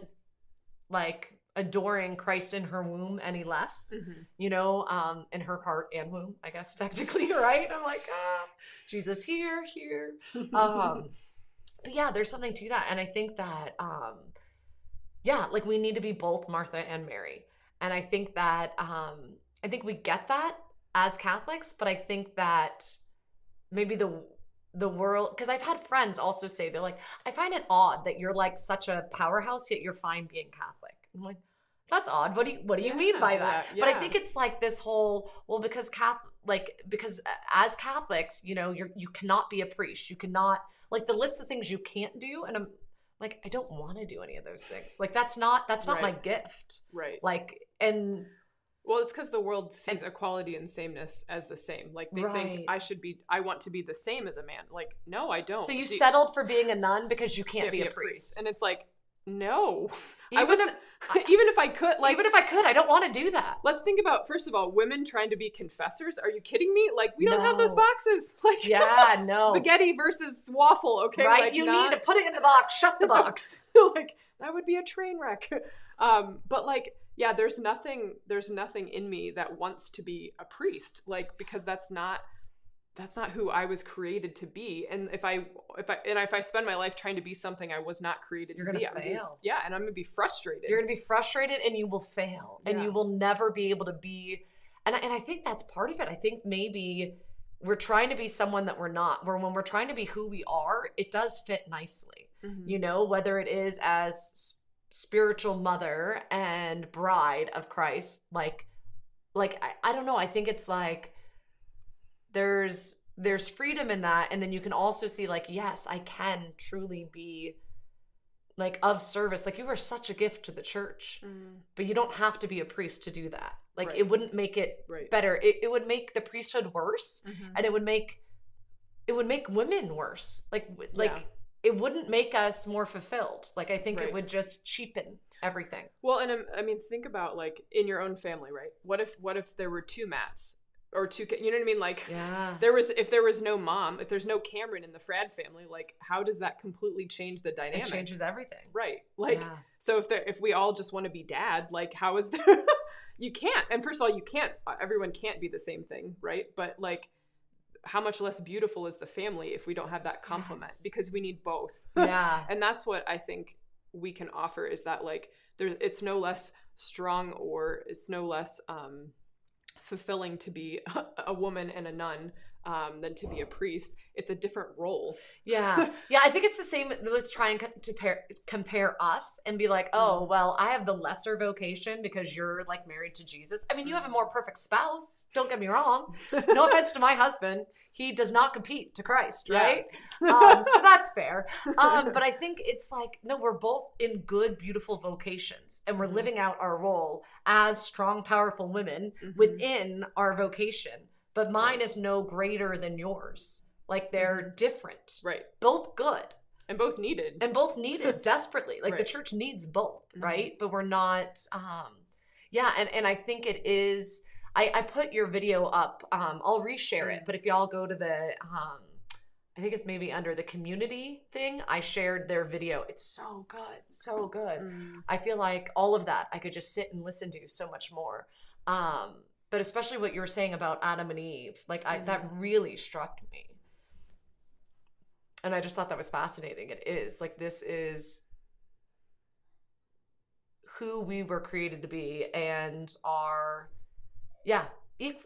like adoring Christ in her womb any less, you know, in her heart and womb, I guess, technically, right? I'm like, Jesus here. But yeah, there's something to that. And I think that, yeah, like we need to be both Martha and Mary. And I think that, I think we get that as Catholics, but I think that maybe the world, because I've had friends also say, they're like, I find it odd that you're like such a powerhouse, yet you're fine being Catholic. I'm like, that's odd. What do you mean by that? Yeah. But I think it's like this whole, well, because as Catholics, you know, you cannot be a priest. You cannot, like the list of things you can't do. And I'm like, I don't want to do any of those things. Like that's not my gift. Right. Like, and well, it's because the world sees equality and sameness as the same. Like they think I want to be the same as a man. Like, no, I don't. So you settled for being a nun because you can't be a priest. And it's like, no. Even if I could, I don't want to do that. Let's think about, first of all, women trying to be confessors. Are you kidding me? Like, we don't have those boxes. Like, yeah, no. Spaghetti versus waffle, okay? Right, like, you need to put it in the box, shut the box. Like, that would be a train wreck. But like, yeah, there's nothing in me that wants to be a priest, like, because that's not who I was created to be. And if I spend my life trying to be something I was not created to be, you're gonna fail. And I'm gonna be frustrated. You're gonna be frustrated, and you will fail, and you will never be able to be. And I think that's part of it. I think maybe we're trying to be someone that we're not. When we're trying to be who we are, it does fit nicely. You know, whether it is as spiritual mother and bride of Christ, like I don't know. I think it's like there's freedom in that, and then you can also see like, yes, I can truly be like of service. Like you are such a gift to the church, but you don't have to be a priest to do that. Like it wouldn't make it better. It would make the priesthood worse, and it would make women worse. Like it wouldn't make us more fulfilled. Like I think it would just cheapen everything. Well, and I mean, think about like in your own family, right? What if there were two Matts or two, you know what I mean? Like if there was no mom, if there's no Cameron in the Frad family, like how does that completely change the dynamic? It changes everything. Right. Like, so if we all just want to be dad, like how is there, you can't. And first of all, everyone can't be the same thing. Right. But like, how much less beautiful is the family if we don't have that complement? Because we need both. Yeah. And that's what I think we can offer, is that like it's no less strong, or it's no less fulfilling to be a woman and a nun than to be a priest. It's a different role. Yeah. I think it's the same with trying to compare us and be like, oh, well, I have the lesser vocation because you're like married to Jesus. I mean, you have a more perfect spouse. Don't get me wrong. No offense to my husband. He does not compete to Christ, right? So that's fair. But I think it's like, no, we're both in good, beautiful vocations, and we're living out our role as strong, powerful women within our vocation. But mine is no greater than yours. Like they're different. Right. Both good. And both needed. Desperately. Like the church needs both, right? But we're not, and I think it is, I put your video up, I'll reshare it, but if y'all go to the, I think it's maybe under the community thing, I shared their video. It's so good, so good. I feel like all of that I could just sit and listen to so much more. But especially what you were saying about Adam and Eve, like that really struck me. And I just thought that was fascinating. It is like, this is who we were created to be, and our,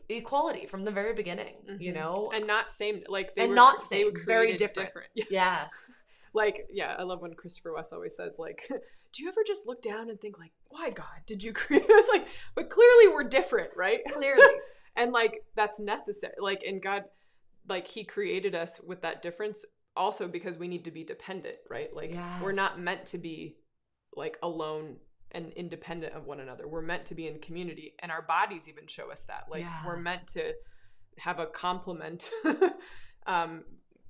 equality from the very beginning, you know? And not same, like they were very different. Yes. Like, I love when Christopher West always says, like, do you ever just look down and think, like, why, God, did you create us? Like, but clearly we're different, right? Clearly. And, like, that's necessary. Like, and God, like, he created us with that difference also because we need to be dependent, right? Like, we're not meant to be, like, alone and independent of one another. We're meant to be in community. And our bodies even show us that. Like, we're meant to have a complement,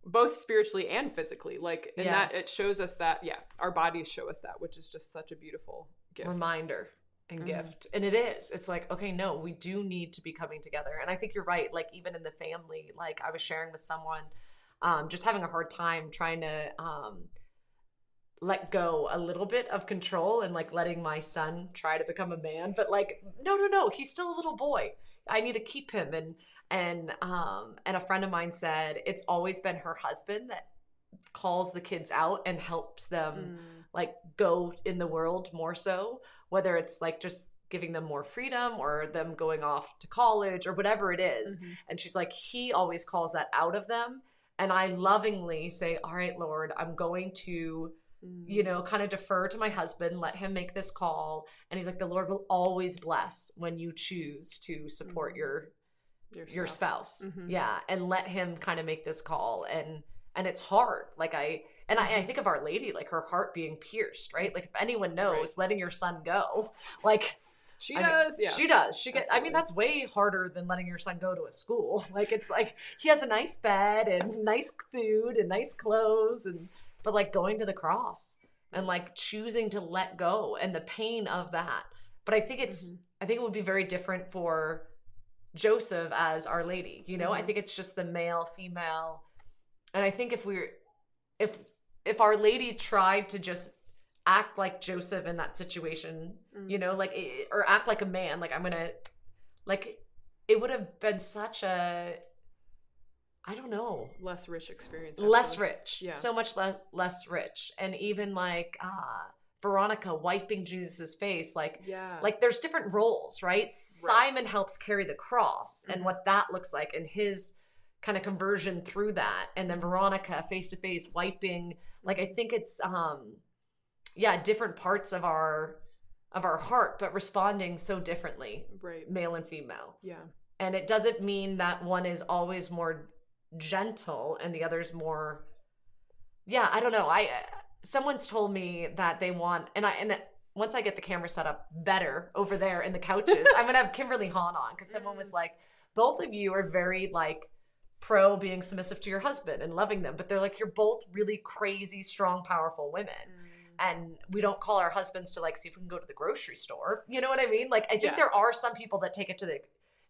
both spiritually and physically, like, and that it shows us that, our bodies show us that, which is just such a beautiful gift. Reminder and gift. And it's like, okay, no, we do need to be coming together. And I think you're right. Like, even in the family, like I was sharing with someone, just having a hard time trying to, let go a little bit of control and like letting my son try to become a man, but like no, he's still a little boy. I need to keep him. And a friend of mine said it's always been her husband that calls the kids out and helps them like go in the world more, so whether it's like just giving them more freedom or them going off to college or whatever it is. And she's like, he always calls that out of them. And I lovingly say, all right, Lord, I'm going to, you know, kind of defer to my husband, let him make this call. And he's like, the Lord will always bless when you choose to support your spouse. Yeah. And let him kind of make this call. And it's hard. Like I think of Our Lady, like her heart being pierced, right? Like if anyone knows, letting your son go, like she does. She does. She gets, I mean, that's way harder than letting your son go to a school. Like it's like he has a nice bed and nice food and nice clothes, but like going to the cross and like choosing to let go and the pain of that. But I think I think it would be very different for Joseph as Our Lady, you know? I think it's just the male, female. And I think if Our Lady tried to just act like Joseph in that situation, you know, like, or act like a man, like I'm gonna, like, it would have been such a, I don't know, less rich experience. Less rich, so much less rich. And even like Veronica wiping Jesus's face, like there's different roles, right? Simon helps carry the cross and what that looks like and his kind of conversion through that, and then Veronica face to face wiping, like I think it's different parts of our heart, but responding so differently, male and female. And it doesn't mean that one is always more gentle and the other's more, I don't know. Someone's told me that they want, and once I get the camera set up better over there in the couches, I'm gonna have Kimberly Hahn on, because someone was like, both of you are very like pro being submissive to your husband and loving them, but they're like, you're both really crazy, strong, powerful women. And we don't call our husbands to like see if we can go to the grocery store. You know what I mean? Like, I think there are some people that take it to the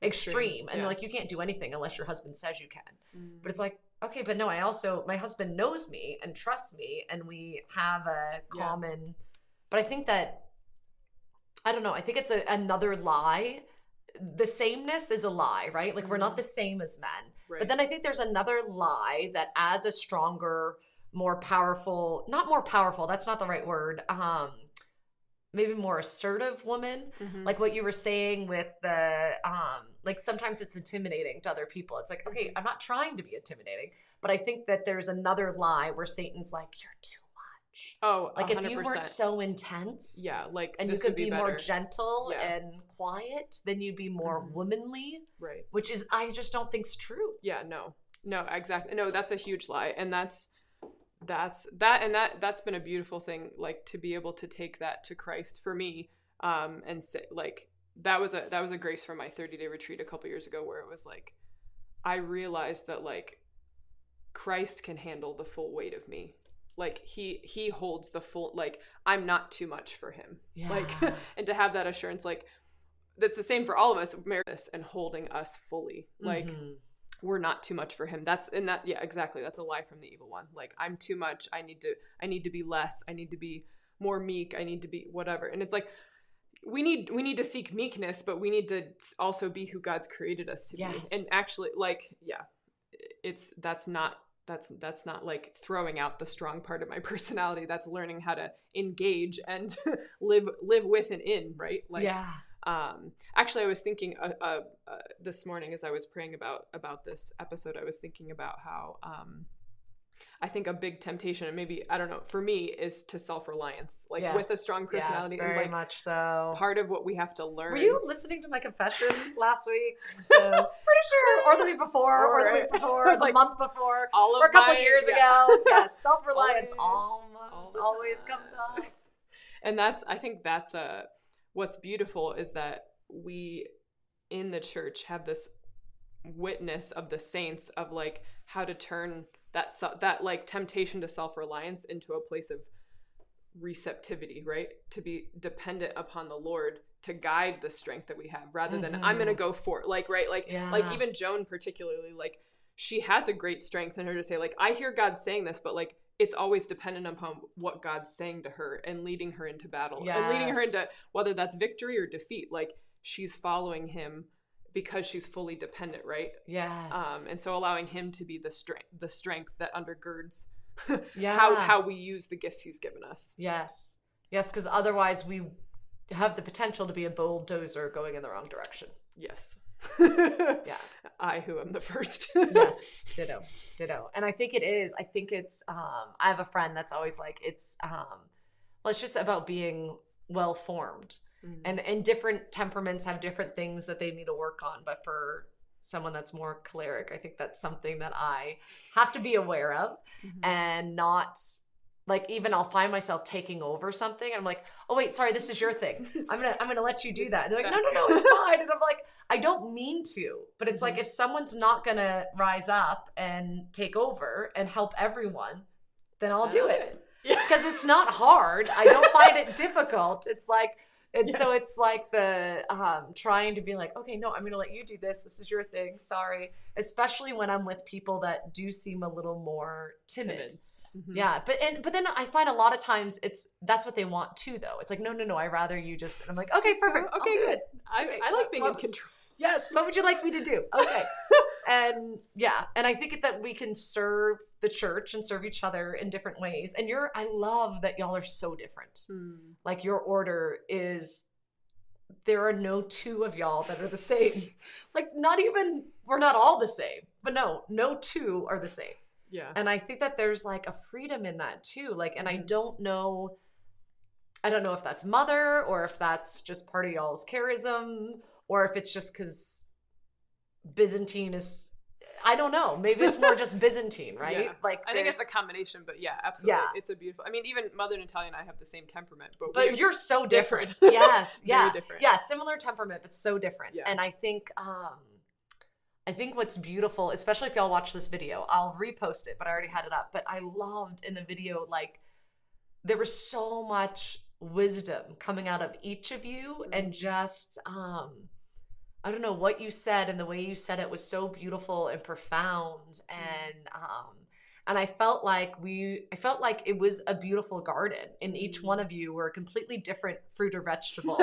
extreme and they're like, you can't do anything unless your husband says you can. But it's like, okay, but no, my husband knows me and trusts me and we have a common, but I think that, I don't know, I think it's another lie. The sameness is a lie, right? Like we're not the same as men. But then I think there's another lie that as a stronger, more powerful, not more powerful, that's not the right word, maybe more assertive woman, like what you were saying with the, like sometimes it's intimidating to other people. It's like, okay, I'm not trying to be intimidating, but I think that there's another lie where Satan's like, you're too much. Oh, like 100%. If you weren't so intense, like, and you could be more gentle and quiet, then you'd be more womanly, which is, I just don't think's true. No, exactly. No, that's a huge lie. And that's been a beautiful thing, like to be able to take that to Christ for me, and say, like, that was a grace from my 30-day retreat a couple years ago, where it was like, I realized that like Christ can handle the full weight of me. Like he holds the full, like I'm not too much for him. Like, and to have that assurance, like that's the same for all of us, and holding us fully. Like, we're not too much for him. Exactly. That's a lie from the evil one. Like, I'm too much. I need to be less. I need to be more meek. I need to be whatever. And it's like, we need to seek meekness, but we need to also be who God's created us to be. And actually, like, that's not like throwing out the strong part of my personality. That's learning how to engage and live with and in, right? Like, actually, I was thinking this morning as I was praying about this episode, I was thinking about how I think a big temptation, and maybe, I don't know, for me, is to self-reliance, like with a strong personality. Yes, very and like, much so. Part of what we have to learn. Were you listening to my confession last week? I was pretty sure. Or the week before, or the week before, or the month before, or a couple of years ago. Yes, self-reliance always comes up. And I think that's what's beautiful is that we in the church have this witness of the saints of like how to turn that like temptation to self-reliance into a place of receptivity, right? To be dependent upon the Lord to guide the strength that we have, rather than I'm going to go for it. Like, right. Like even Joan particularly, like she has a great strength in her to say, like, I hear God saying this, but like, it's always dependent upon what God's saying to her and leading her into battle and leading her into whether that's victory or defeat. Like, she's following him because she's fully dependent, right? Yes. And so allowing him to be the strength that undergirds yeah. how we use the gifts he's given us. Yes. Yes, because otherwise we have the potential to be a bulldozer going in the wrong direction. Yes. Yeah. I who am the first. Yes. Ditto. And I think it's I have a friend that's always like, it's just about being well formed. Mm-hmm. And different temperaments have different things that they need to work on. But for someone that's more choleric, I think that's something that I have to be aware of. Mm-hmm. And not like, even I'll find myself taking over something. I'm like, oh wait, sorry, this is your thing. I'm gonna let you do that. And they're like, no, it's fine. And I'm like, I don't mean to, but it's like, if someone's not gonna rise up and take over and help everyone, then I'll do it. Because it's not hard. I don't find it difficult. It's like, so it's like the trying to be like, okay, no, I'm gonna let you do this. This is your thing. Sorry. Especially when I'm with people that do seem a little more timid. Mm-hmm. Yeah, but then I find a lot of times that's what they want too, though. It's like, no, I rather you just. And I'm like, okay, perfect. Okay, good. I like being in control. Yes. What would you like me to do? Okay. And I think that we can serve the church and serve each other in different ways. And I love that y'all are so different. Like, your order is, there are no two of y'all that are the same. Like, we're not all the same, but no two are the same. Yeah. And I think that there's like a freedom in that too. Like, and I don't know if that's mother, or if that's just part of y'all's charism, or if it's just because Byzantine is, I don't know. Maybe it's more just Byzantine, right? Yeah. Like, I think it's a combination, but yeah, absolutely. Yeah. It's a beautiful, I mean, even Mother Natalia and I have the same temperament, but you're so different. Yes. Yeah. Very different. Yeah. Similar temperament, but so different. Yeah. And I think what's beautiful, especially if y'all watch this video, I'll repost it, but I already had it up. But I loved in the video, like, there was so much wisdom coming out of each of you, and just I don't know what you said, and the way you said it was so beautiful and profound, and I felt like it was a beautiful garden, and each one of you were a completely different fruit or vegetable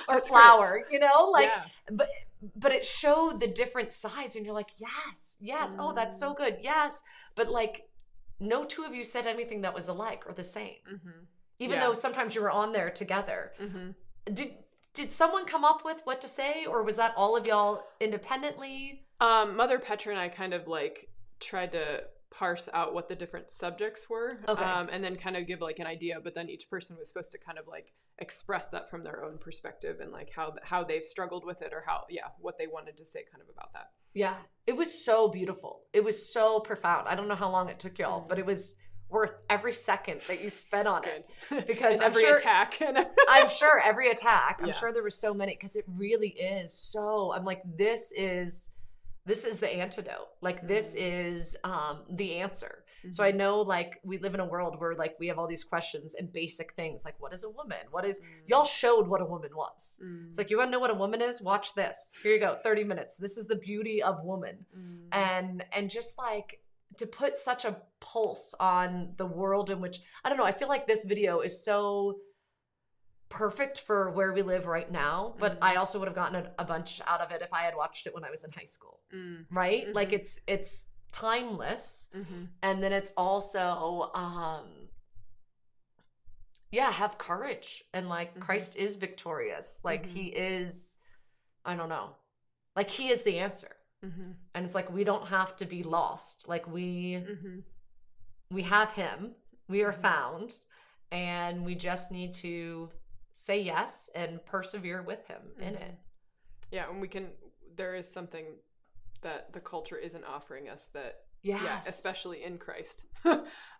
or flower, great. Like, but it showed the different sides, and you're like, yes, oh, that's so good, yes, but like, no two of you said anything that was alike or the same, even though sometimes you were on there together. Did someone come up with what to say, or was that all of y'all independently? Mother Petra and I kind of like tried to parse out what the different subjects were, and then kind of give like an idea, but then each person was supposed to kind of like express that from their own perspective, and like how they've struggled with it, or what they wanted to say kind of about that. Yeah. It was so beautiful. It was so profound. I don't know how long it took y'all, but it was worth every second that you spent on it, because every attack. I'm sure every attack. I'm sure there were so many, because it really is so. I'm like, this is the antidote. Like, this is the answer. So I know, like, we live in a world where, like, we have all these questions and basic things, like, what is a woman? Y'all showed what a woman was. It's like, you want to know what a woman is? Watch this. Here you go, 30 minutes. This is the beauty of woman. And just like, to put such a pulse on the world in which, I don't know, I feel like this video is so perfect for where we live right now, but I also would have gotten a bunch out of it if I had watched it when I was in high school, right? Like, it's timeless, and then it's also have courage, and like, Christ is victorious, like he is, I don't know, like, he is the answer. And it's like, we don't have to be lost, like, we have him, we are found, and we just need to say yes and persevere with him in it. Yeah, and there is something that the culture isn't offering us that, especially in Christ.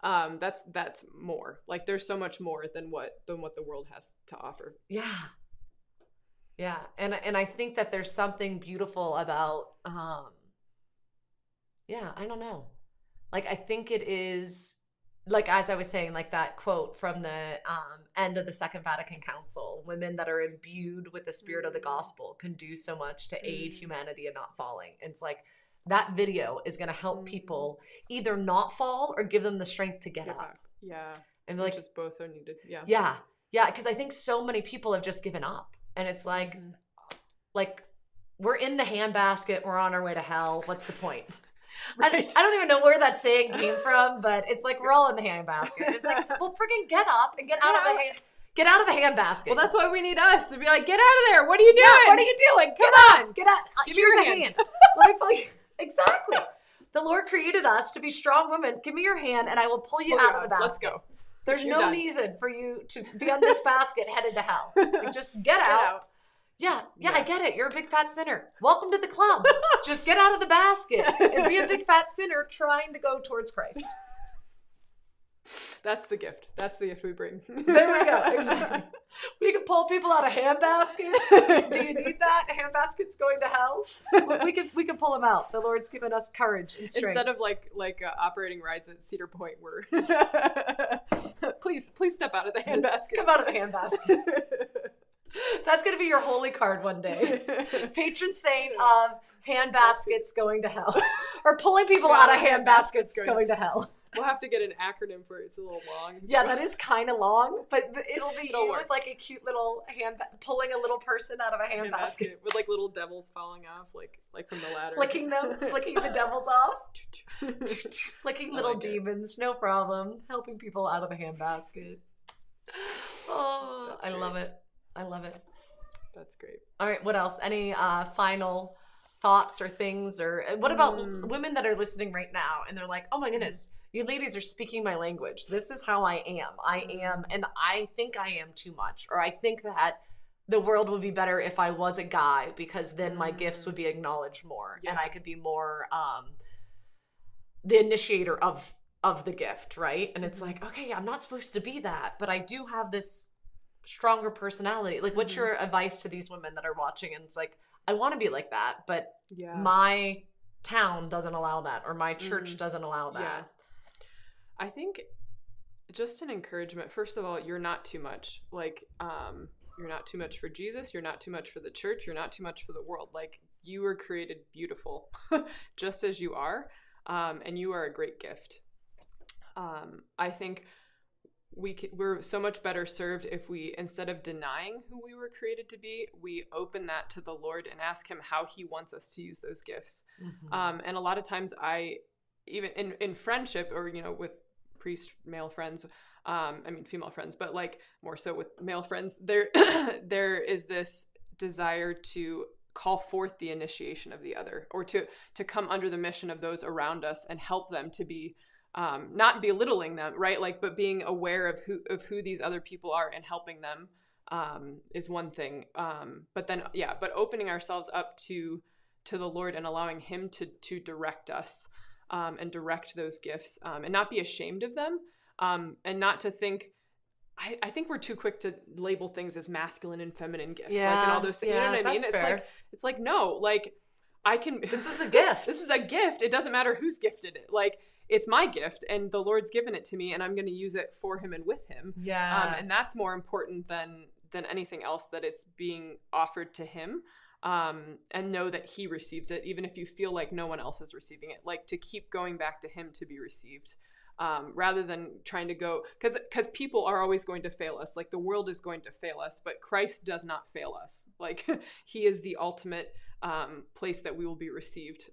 That's more. Like, there's so much more than what the world has to offer. Yeah. And I think that there's something beautiful about I don't know. Like, I think it is, like, as I was saying, like that quote from the end of the Second Vatican Council, women that are imbued with the spirit of the gospel can do so much to aid humanity and not falling. It's like, that video is going to help people either not fall or give them the strength to get up. Yeah. And be like, just both are needed. Yeah. Yeah. Yeah. Because I think so many people have just given up. And it's like, we're in the handbasket. We're on our way to hell. What's the point? Right. I don't even know where that saying came from, but it's like, we're all in the handbasket. It's like, well, freaking get up and get out of the handbasket. Well, that's why we need us to be like, get out of there. What are you doing? Yeah, what are you doing? Come on. Get out. Here's a hand. Let me pull you. Exactly. The Lord created us to be strong women. Give me your hand and I will pull you out of the basket. Let's go. There's no reason for you to be on this basket headed to hell. Like, just get out. Yeah, I get it. You're a big fat sinner. Welcome to the club. Just get out of the basket and be a big fat sinner trying to go towards Christ. That's the gift. That's the gift we bring. There we go. Exactly. We can pull people out of handbaskets. Do you need that? Handbaskets going to hell? We can pull them out. The Lord's given us courage and strength. Instead of like operating rides at Cedar Point, where please step out of the handbasket. Come out of the handbasket. That's going to be your holy card one day. Patron saint of handbaskets going to hell. Or pulling people out of handbaskets going to hell. We'll have to get an acronym for it. It's a little long. Yeah, that is kind of long, but it'll be you with like a cute little pulling a little person out of a handbasket. With like little devils falling off, like from the ladder. Flicking the devils off. Flicking little demons, no problem. Helping people out of the handbasket. Oh, I love it. I love it. That's great. All right, what else? Any final thoughts or things? Or what about women that are listening right now and they're like, oh my goodness, you ladies are speaking my language. This is how I am. I am, and I think I am too much. Or I think that the world would be better if I was a guy because then my gifts would be acknowledged more and I could be more the initiator of the gift, right? And it's like, okay, I'm not supposed to be that, but I do have this stronger personality. Like, what's your advice to these women that are watching and it's like, I want to be like that, but my town doesn't allow that or my church doesn't allow that? Yeah. I think just an encouragement. First of all, you're not too much. Like, you're not too much for Jesus. You're not too much for the church. You're not too much for the world. Like, you were created beautiful just as you are. And you are a great gift. I think we're so much better served if we, instead of denying who we were created to be, we open that to the Lord and ask him how he wants us to use those gifts. And a lot of times even in friendship or, with priest male friends, female friends, but like more so with male friends, there is this desire to call forth the initiation of the other, or to come under the mission of those around us and help them to be, not belittling them, right? Like, but being aware of who these other people are and helping them, is one thing. But opening ourselves up to the Lord and allowing him to direct us, and direct those gifts, and not be ashamed of them, and not to think, I think we're too quick to label things as masculine and feminine gifts, like, and all those things. You know what I mean? It's like, no, like, this is a gift. This is a gift. It doesn't matter who's gifted it. Like, it's my gift and the Lord's given it to me and I'm going to use it for him and with him. And that's more important than anything else, that it's being offered to him, and know that he receives it, even if you feel like no one else is receiving it, like to keep going back to him to be received, rather than trying to go, because people are always going to fail us. Like, the world is going to fail us, but Christ does not fail us. Like, he is the ultimate place that we will be received,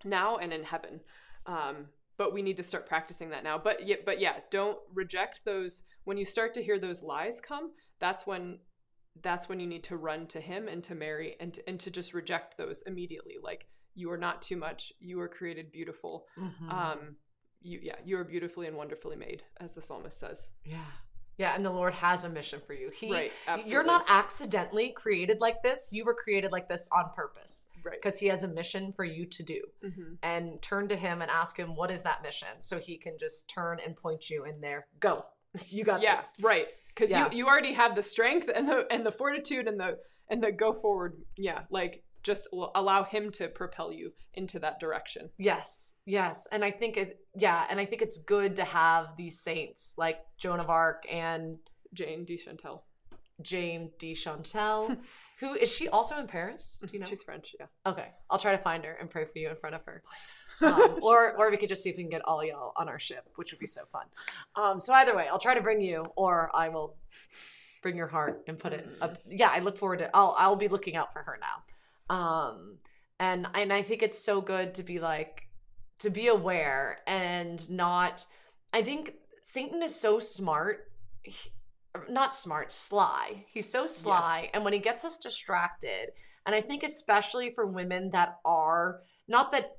now and in heaven. But we need to start practicing that now. But yeah, don't reject those. When you start to hear those lies come, that's when you need to run to him and to Mary and to just reject those immediately. Like, you are not too much. You are created beautiful. You are beautifully and wonderfully made, as the psalmist says. Yeah, and the Lord has a mission for you. Right, absolutely. You're not accidentally created like this. You were created like this on purpose. Right. Because he has a mission for you to do. And turn to him and ask him, what is that mission? So he can just turn and point you in there. Go. You got this. Yeah, right. Because you already have the strength and the fortitude and the go forward. Yeah, like, just allow him to propel you into that direction. Yes. And I think it's good to have these saints like Joan of Arc and Jane de Chantal. Jane DeChantel. Who is she also in Paris? Do you know? She's French, yeah. Okay. I'll try to find her and pray for you in front of her. Please. Or we could just see if we can get all y'all on our ship, which would be so fun. So either way, I'll try to bring you, or I will bring your heart and put it up. Yeah, I look forward to I'll be looking out for her now. And I think it's so good to be like, to be aware and not, I think Satan is so smart. Not smart, sly. He's so sly. Yes. And when he gets us distracted, and I think especially for women that are, not that,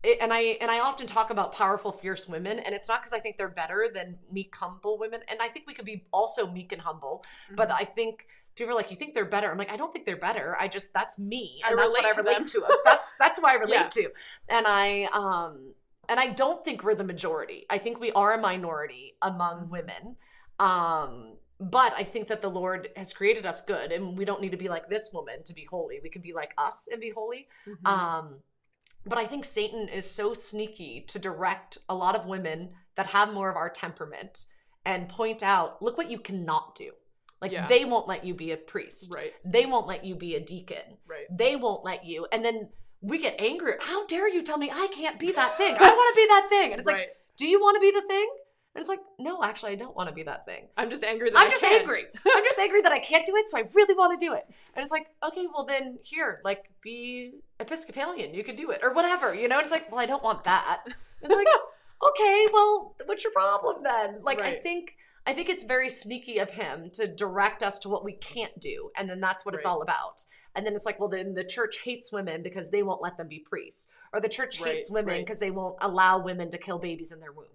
and I often talk about powerful, fierce women, and it's not because I think they're better than meek, humble women. And I think we could be also meek and humble, but I think people are like, you think they're better? I'm like, I don't think they're better. That's me. And that's what I relate to. That's who I relate to. And I don't think we're the majority. I think we are a minority among women. But I think that the Lord has created us good, and we don't need to be like this woman to be holy. We can be like us and be holy. But I think Satan is so sneaky to direct a lot of women that have more of our temperament and point out, look what you cannot do. Like, they won't let you be a priest. Right. They won't let you be a deacon. Right. They won't let you. And then we get angry. How dare you tell me I can't be that thing? I want to be that thing. And it's like, do you want to be the thing? And it's like, no, actually, I don't want to be that thing. I'm just angry that I'm just angry that I can't do it, so I really want to do it. And it's like, okay, well then here, like, be Episcopalian. You can do it. Or whatever, you know? And it's like, well, I don't want that. It's like, okay, well, what's your problem then? Like, I think it's very sneaky of him to direct us to what we can't do. And then that's what it's all about. And then it's like, well, then the church hates women because they won't let them be priests. Or the church hates women because they won't allow women to kill babies in their womb.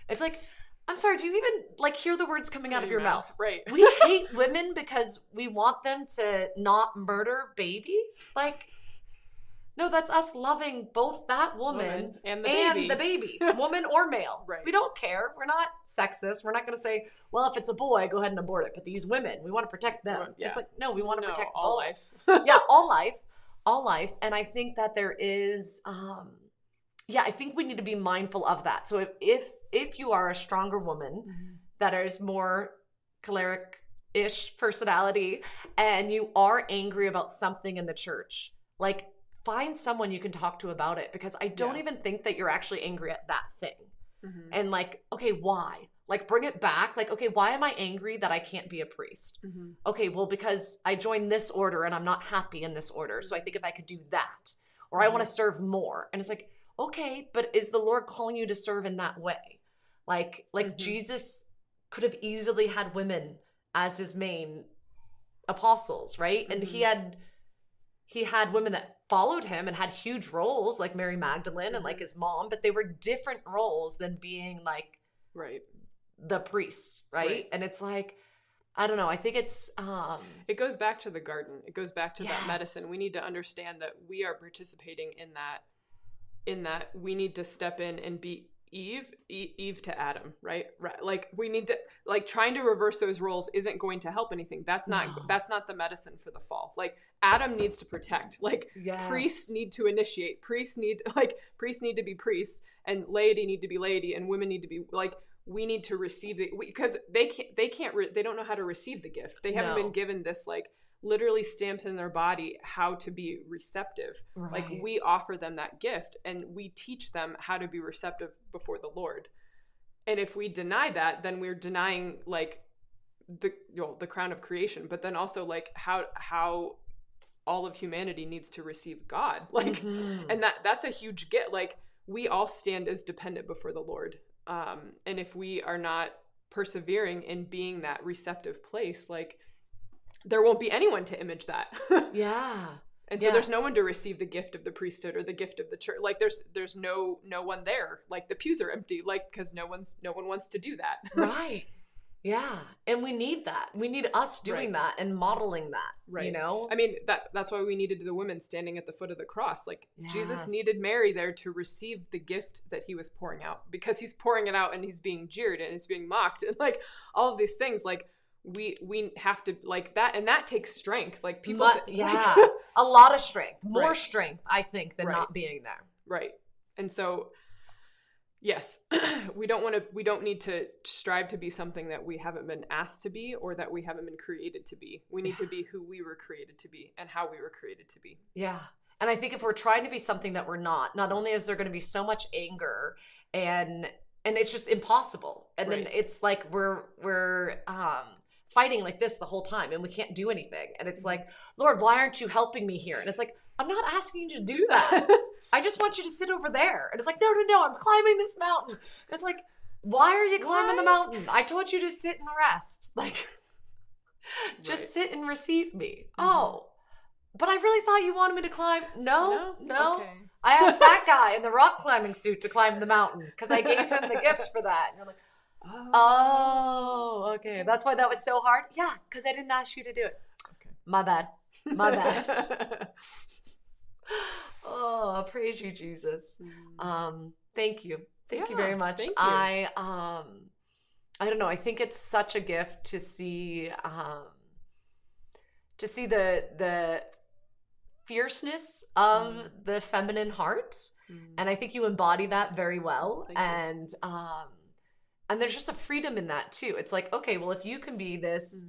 It's like, I'm sorry, do you even like hear the words coming out of your mouth? Right. We hate women because we want them to not murder babies? Like, no, that's us loving both that woman and the baby, woman or male. Right. We don't care. We're not sexist. We're not going to say, well, if it's a boy, go ahead and abort it. But these women, we want to protect them. Yeah. It's like, no, we want to protect all both. life. Yeah, all life. And I think that there is, I think we need to be mindful of that. So if you are a stronger woman that is more choleric-ish personality and you are angry about something in the church, like, find someone you can talk to about it, because I don't even think that you're actually angry at that thing. And like, okay, why? Like, bring it back. Like, okay, why am I angry that I can't be a priest? Okay, well, because I joined this order and I'm not happy in this order. So I think if I could do that, or I want to serve more. And it's like, okay, but is the Lord calling you to serve in that way? Like Jesus could have easily had women as his main apostles, right? And he had women that followed him and had huge roles, like Mary Magdalene and like his mom, but they were different roles than being like the priests, right? And it's like, I don't know. I think it's it goes back to the garden. It goes back to that medicine. We need to understand that we are participating in that we need to step in and be Eve to Adam, right? Like, we need to, like, trying to reverse those roles isn't going to help anything. That's not the medicine for the fall. Like, Adam needs to protect. Like, priests need to initiate. Priests need to be priests, and laity need to be laity, and women need to be like, we need to receive because they don't know how to receive the gift. They haven't been given this, like, literally stamped in their body how to be receptive. Like, we offer them that gift and we teach them how to be receptive before the Lord. And if we deny that, then we're denying, like, the crown of creation, but then also, like, how all of humanity needs to receive God. Like, and that's a huge gift. Like, we all stand as dependent before the Lord. And if we are not persevering in being that receptive place, like, there won't be anyone to image that. And so there's no one to receive the gift of the priesthood or the gift of the church. Like, there's no one there. Like, the pews are empty, like, because no one wants to do that. Right. Yeah. And we need that. We need us doing that and modeling that, you know? I mean, that's why we needed the women standing at the foot of the cross. Like, Jesus needed Mary there to receive the gift that he was pouring out, because he's pouring it out and he's being jeered and he's being mocked and, like, all of these things. Like, we have to, like, that, and that takes strength. Like, people a lot of strength, more strength, I think, than not being there. And so Yes. We don't need to strive to be something that we haven't been asked to be or that we haven't been created to be. We need to be who we were created to be and how we were created to be. Yeah. And I think if we're trying to be something that we're not only is there going to be so much anger and it's just impossible. And then it's like we're fighting like this the whole time and we can't do anything. And it's like, Lord, why aren't you helping me here? And it's like, I'm not asking you to do that. I just want you to sit over there. And it's like, no, I'm climbing this mountain. And it's like, why are you climbing the mountain? I told you to sit and rest. Like, just sit and receive me. Oh, but I really thought you wanted me to climb. No. Okay. I asked that guy in the rock climbing suit to climb the mountain because I gave him the gifts for that. And you're like, oh, okay. That's why that was so hard? Yeah, because I didn't ask you to do it. Okay. My bad. Oh, praise you, Jesus. Thank you. Thank you very much. I don't know. I think it's such a gift to see the fierceness of the feminine heart. And I think you embody that very well. And there's just a freedom in that too. It's like, okay, well, if you can be this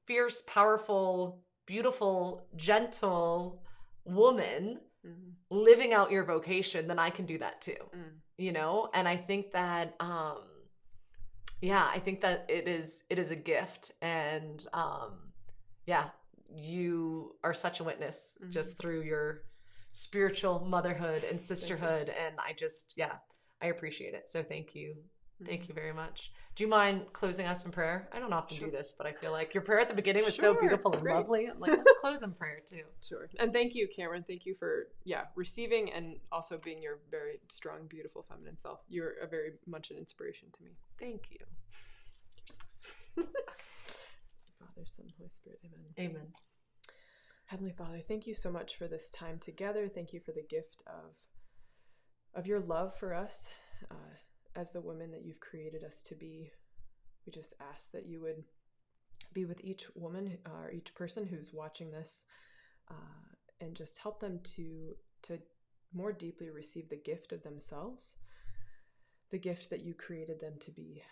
fierce, powerful, beautiful, gentle woman living out your vocation, then I can do that too. You know? And I think that I think that it is a gift. And you are such a witness just through your spiritual motherhood and sisterhood. And I appreciate it. So thank you. Thank you very much. Do you mind closing us in prayer? I don't often do this, but I feel like your prayer at the beginning was so beautiful and lovely. I'm like, let's close in prayer too. Sure. And thank you, Cameron. Thank you for, receiving and also being your very strong, beautiful feminine self. You're a very much an inspiration to me. Thank you. You're so sweet. Father, Son, Holy Spirit. Amen. Amen. Heavenly Father, thank you so much for this time together. Thank you for the gift of your love for us as the women that you've created us to be. We just ask that you would be with each woman or each person who's watching this and just help them to more deeply receive the gift of themselves, the gift that you created them to be.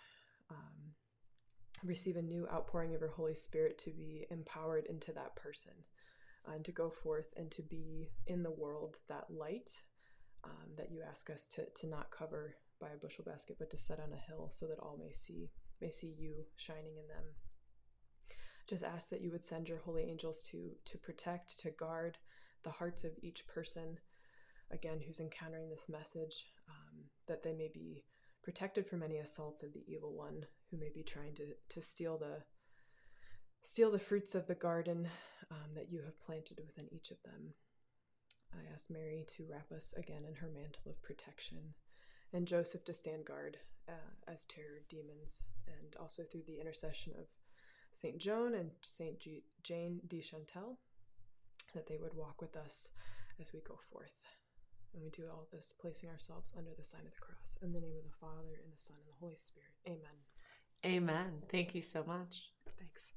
Receive a new outpouring of your Holy Spirit to be empowered into that person and to go forth and to be in the world that light that you ask us to not cover by a bushel basket, but to set on a hill so that all may see you shining in them. Just ask that you would send your holy angels to protect, to guard the hearts of each person, again, who's encountering this message, that they may be protected from any assaults of the evil one who may be trying to steal the fruits of the garden that you have planted within each of them. I asked Mary to wrap us again in her mantle of protection, and Joseph to stand guard as terror of demons, and also through the intercession of Saint Joan and Saint Jane de Chantal, that they would walk with us as we go forth. And we do all this placing ourselves under the sign of the cross. In the name of the Father, and the Son, and the Holy Spirit. Amen. Amen. Thank you so much. Thanks.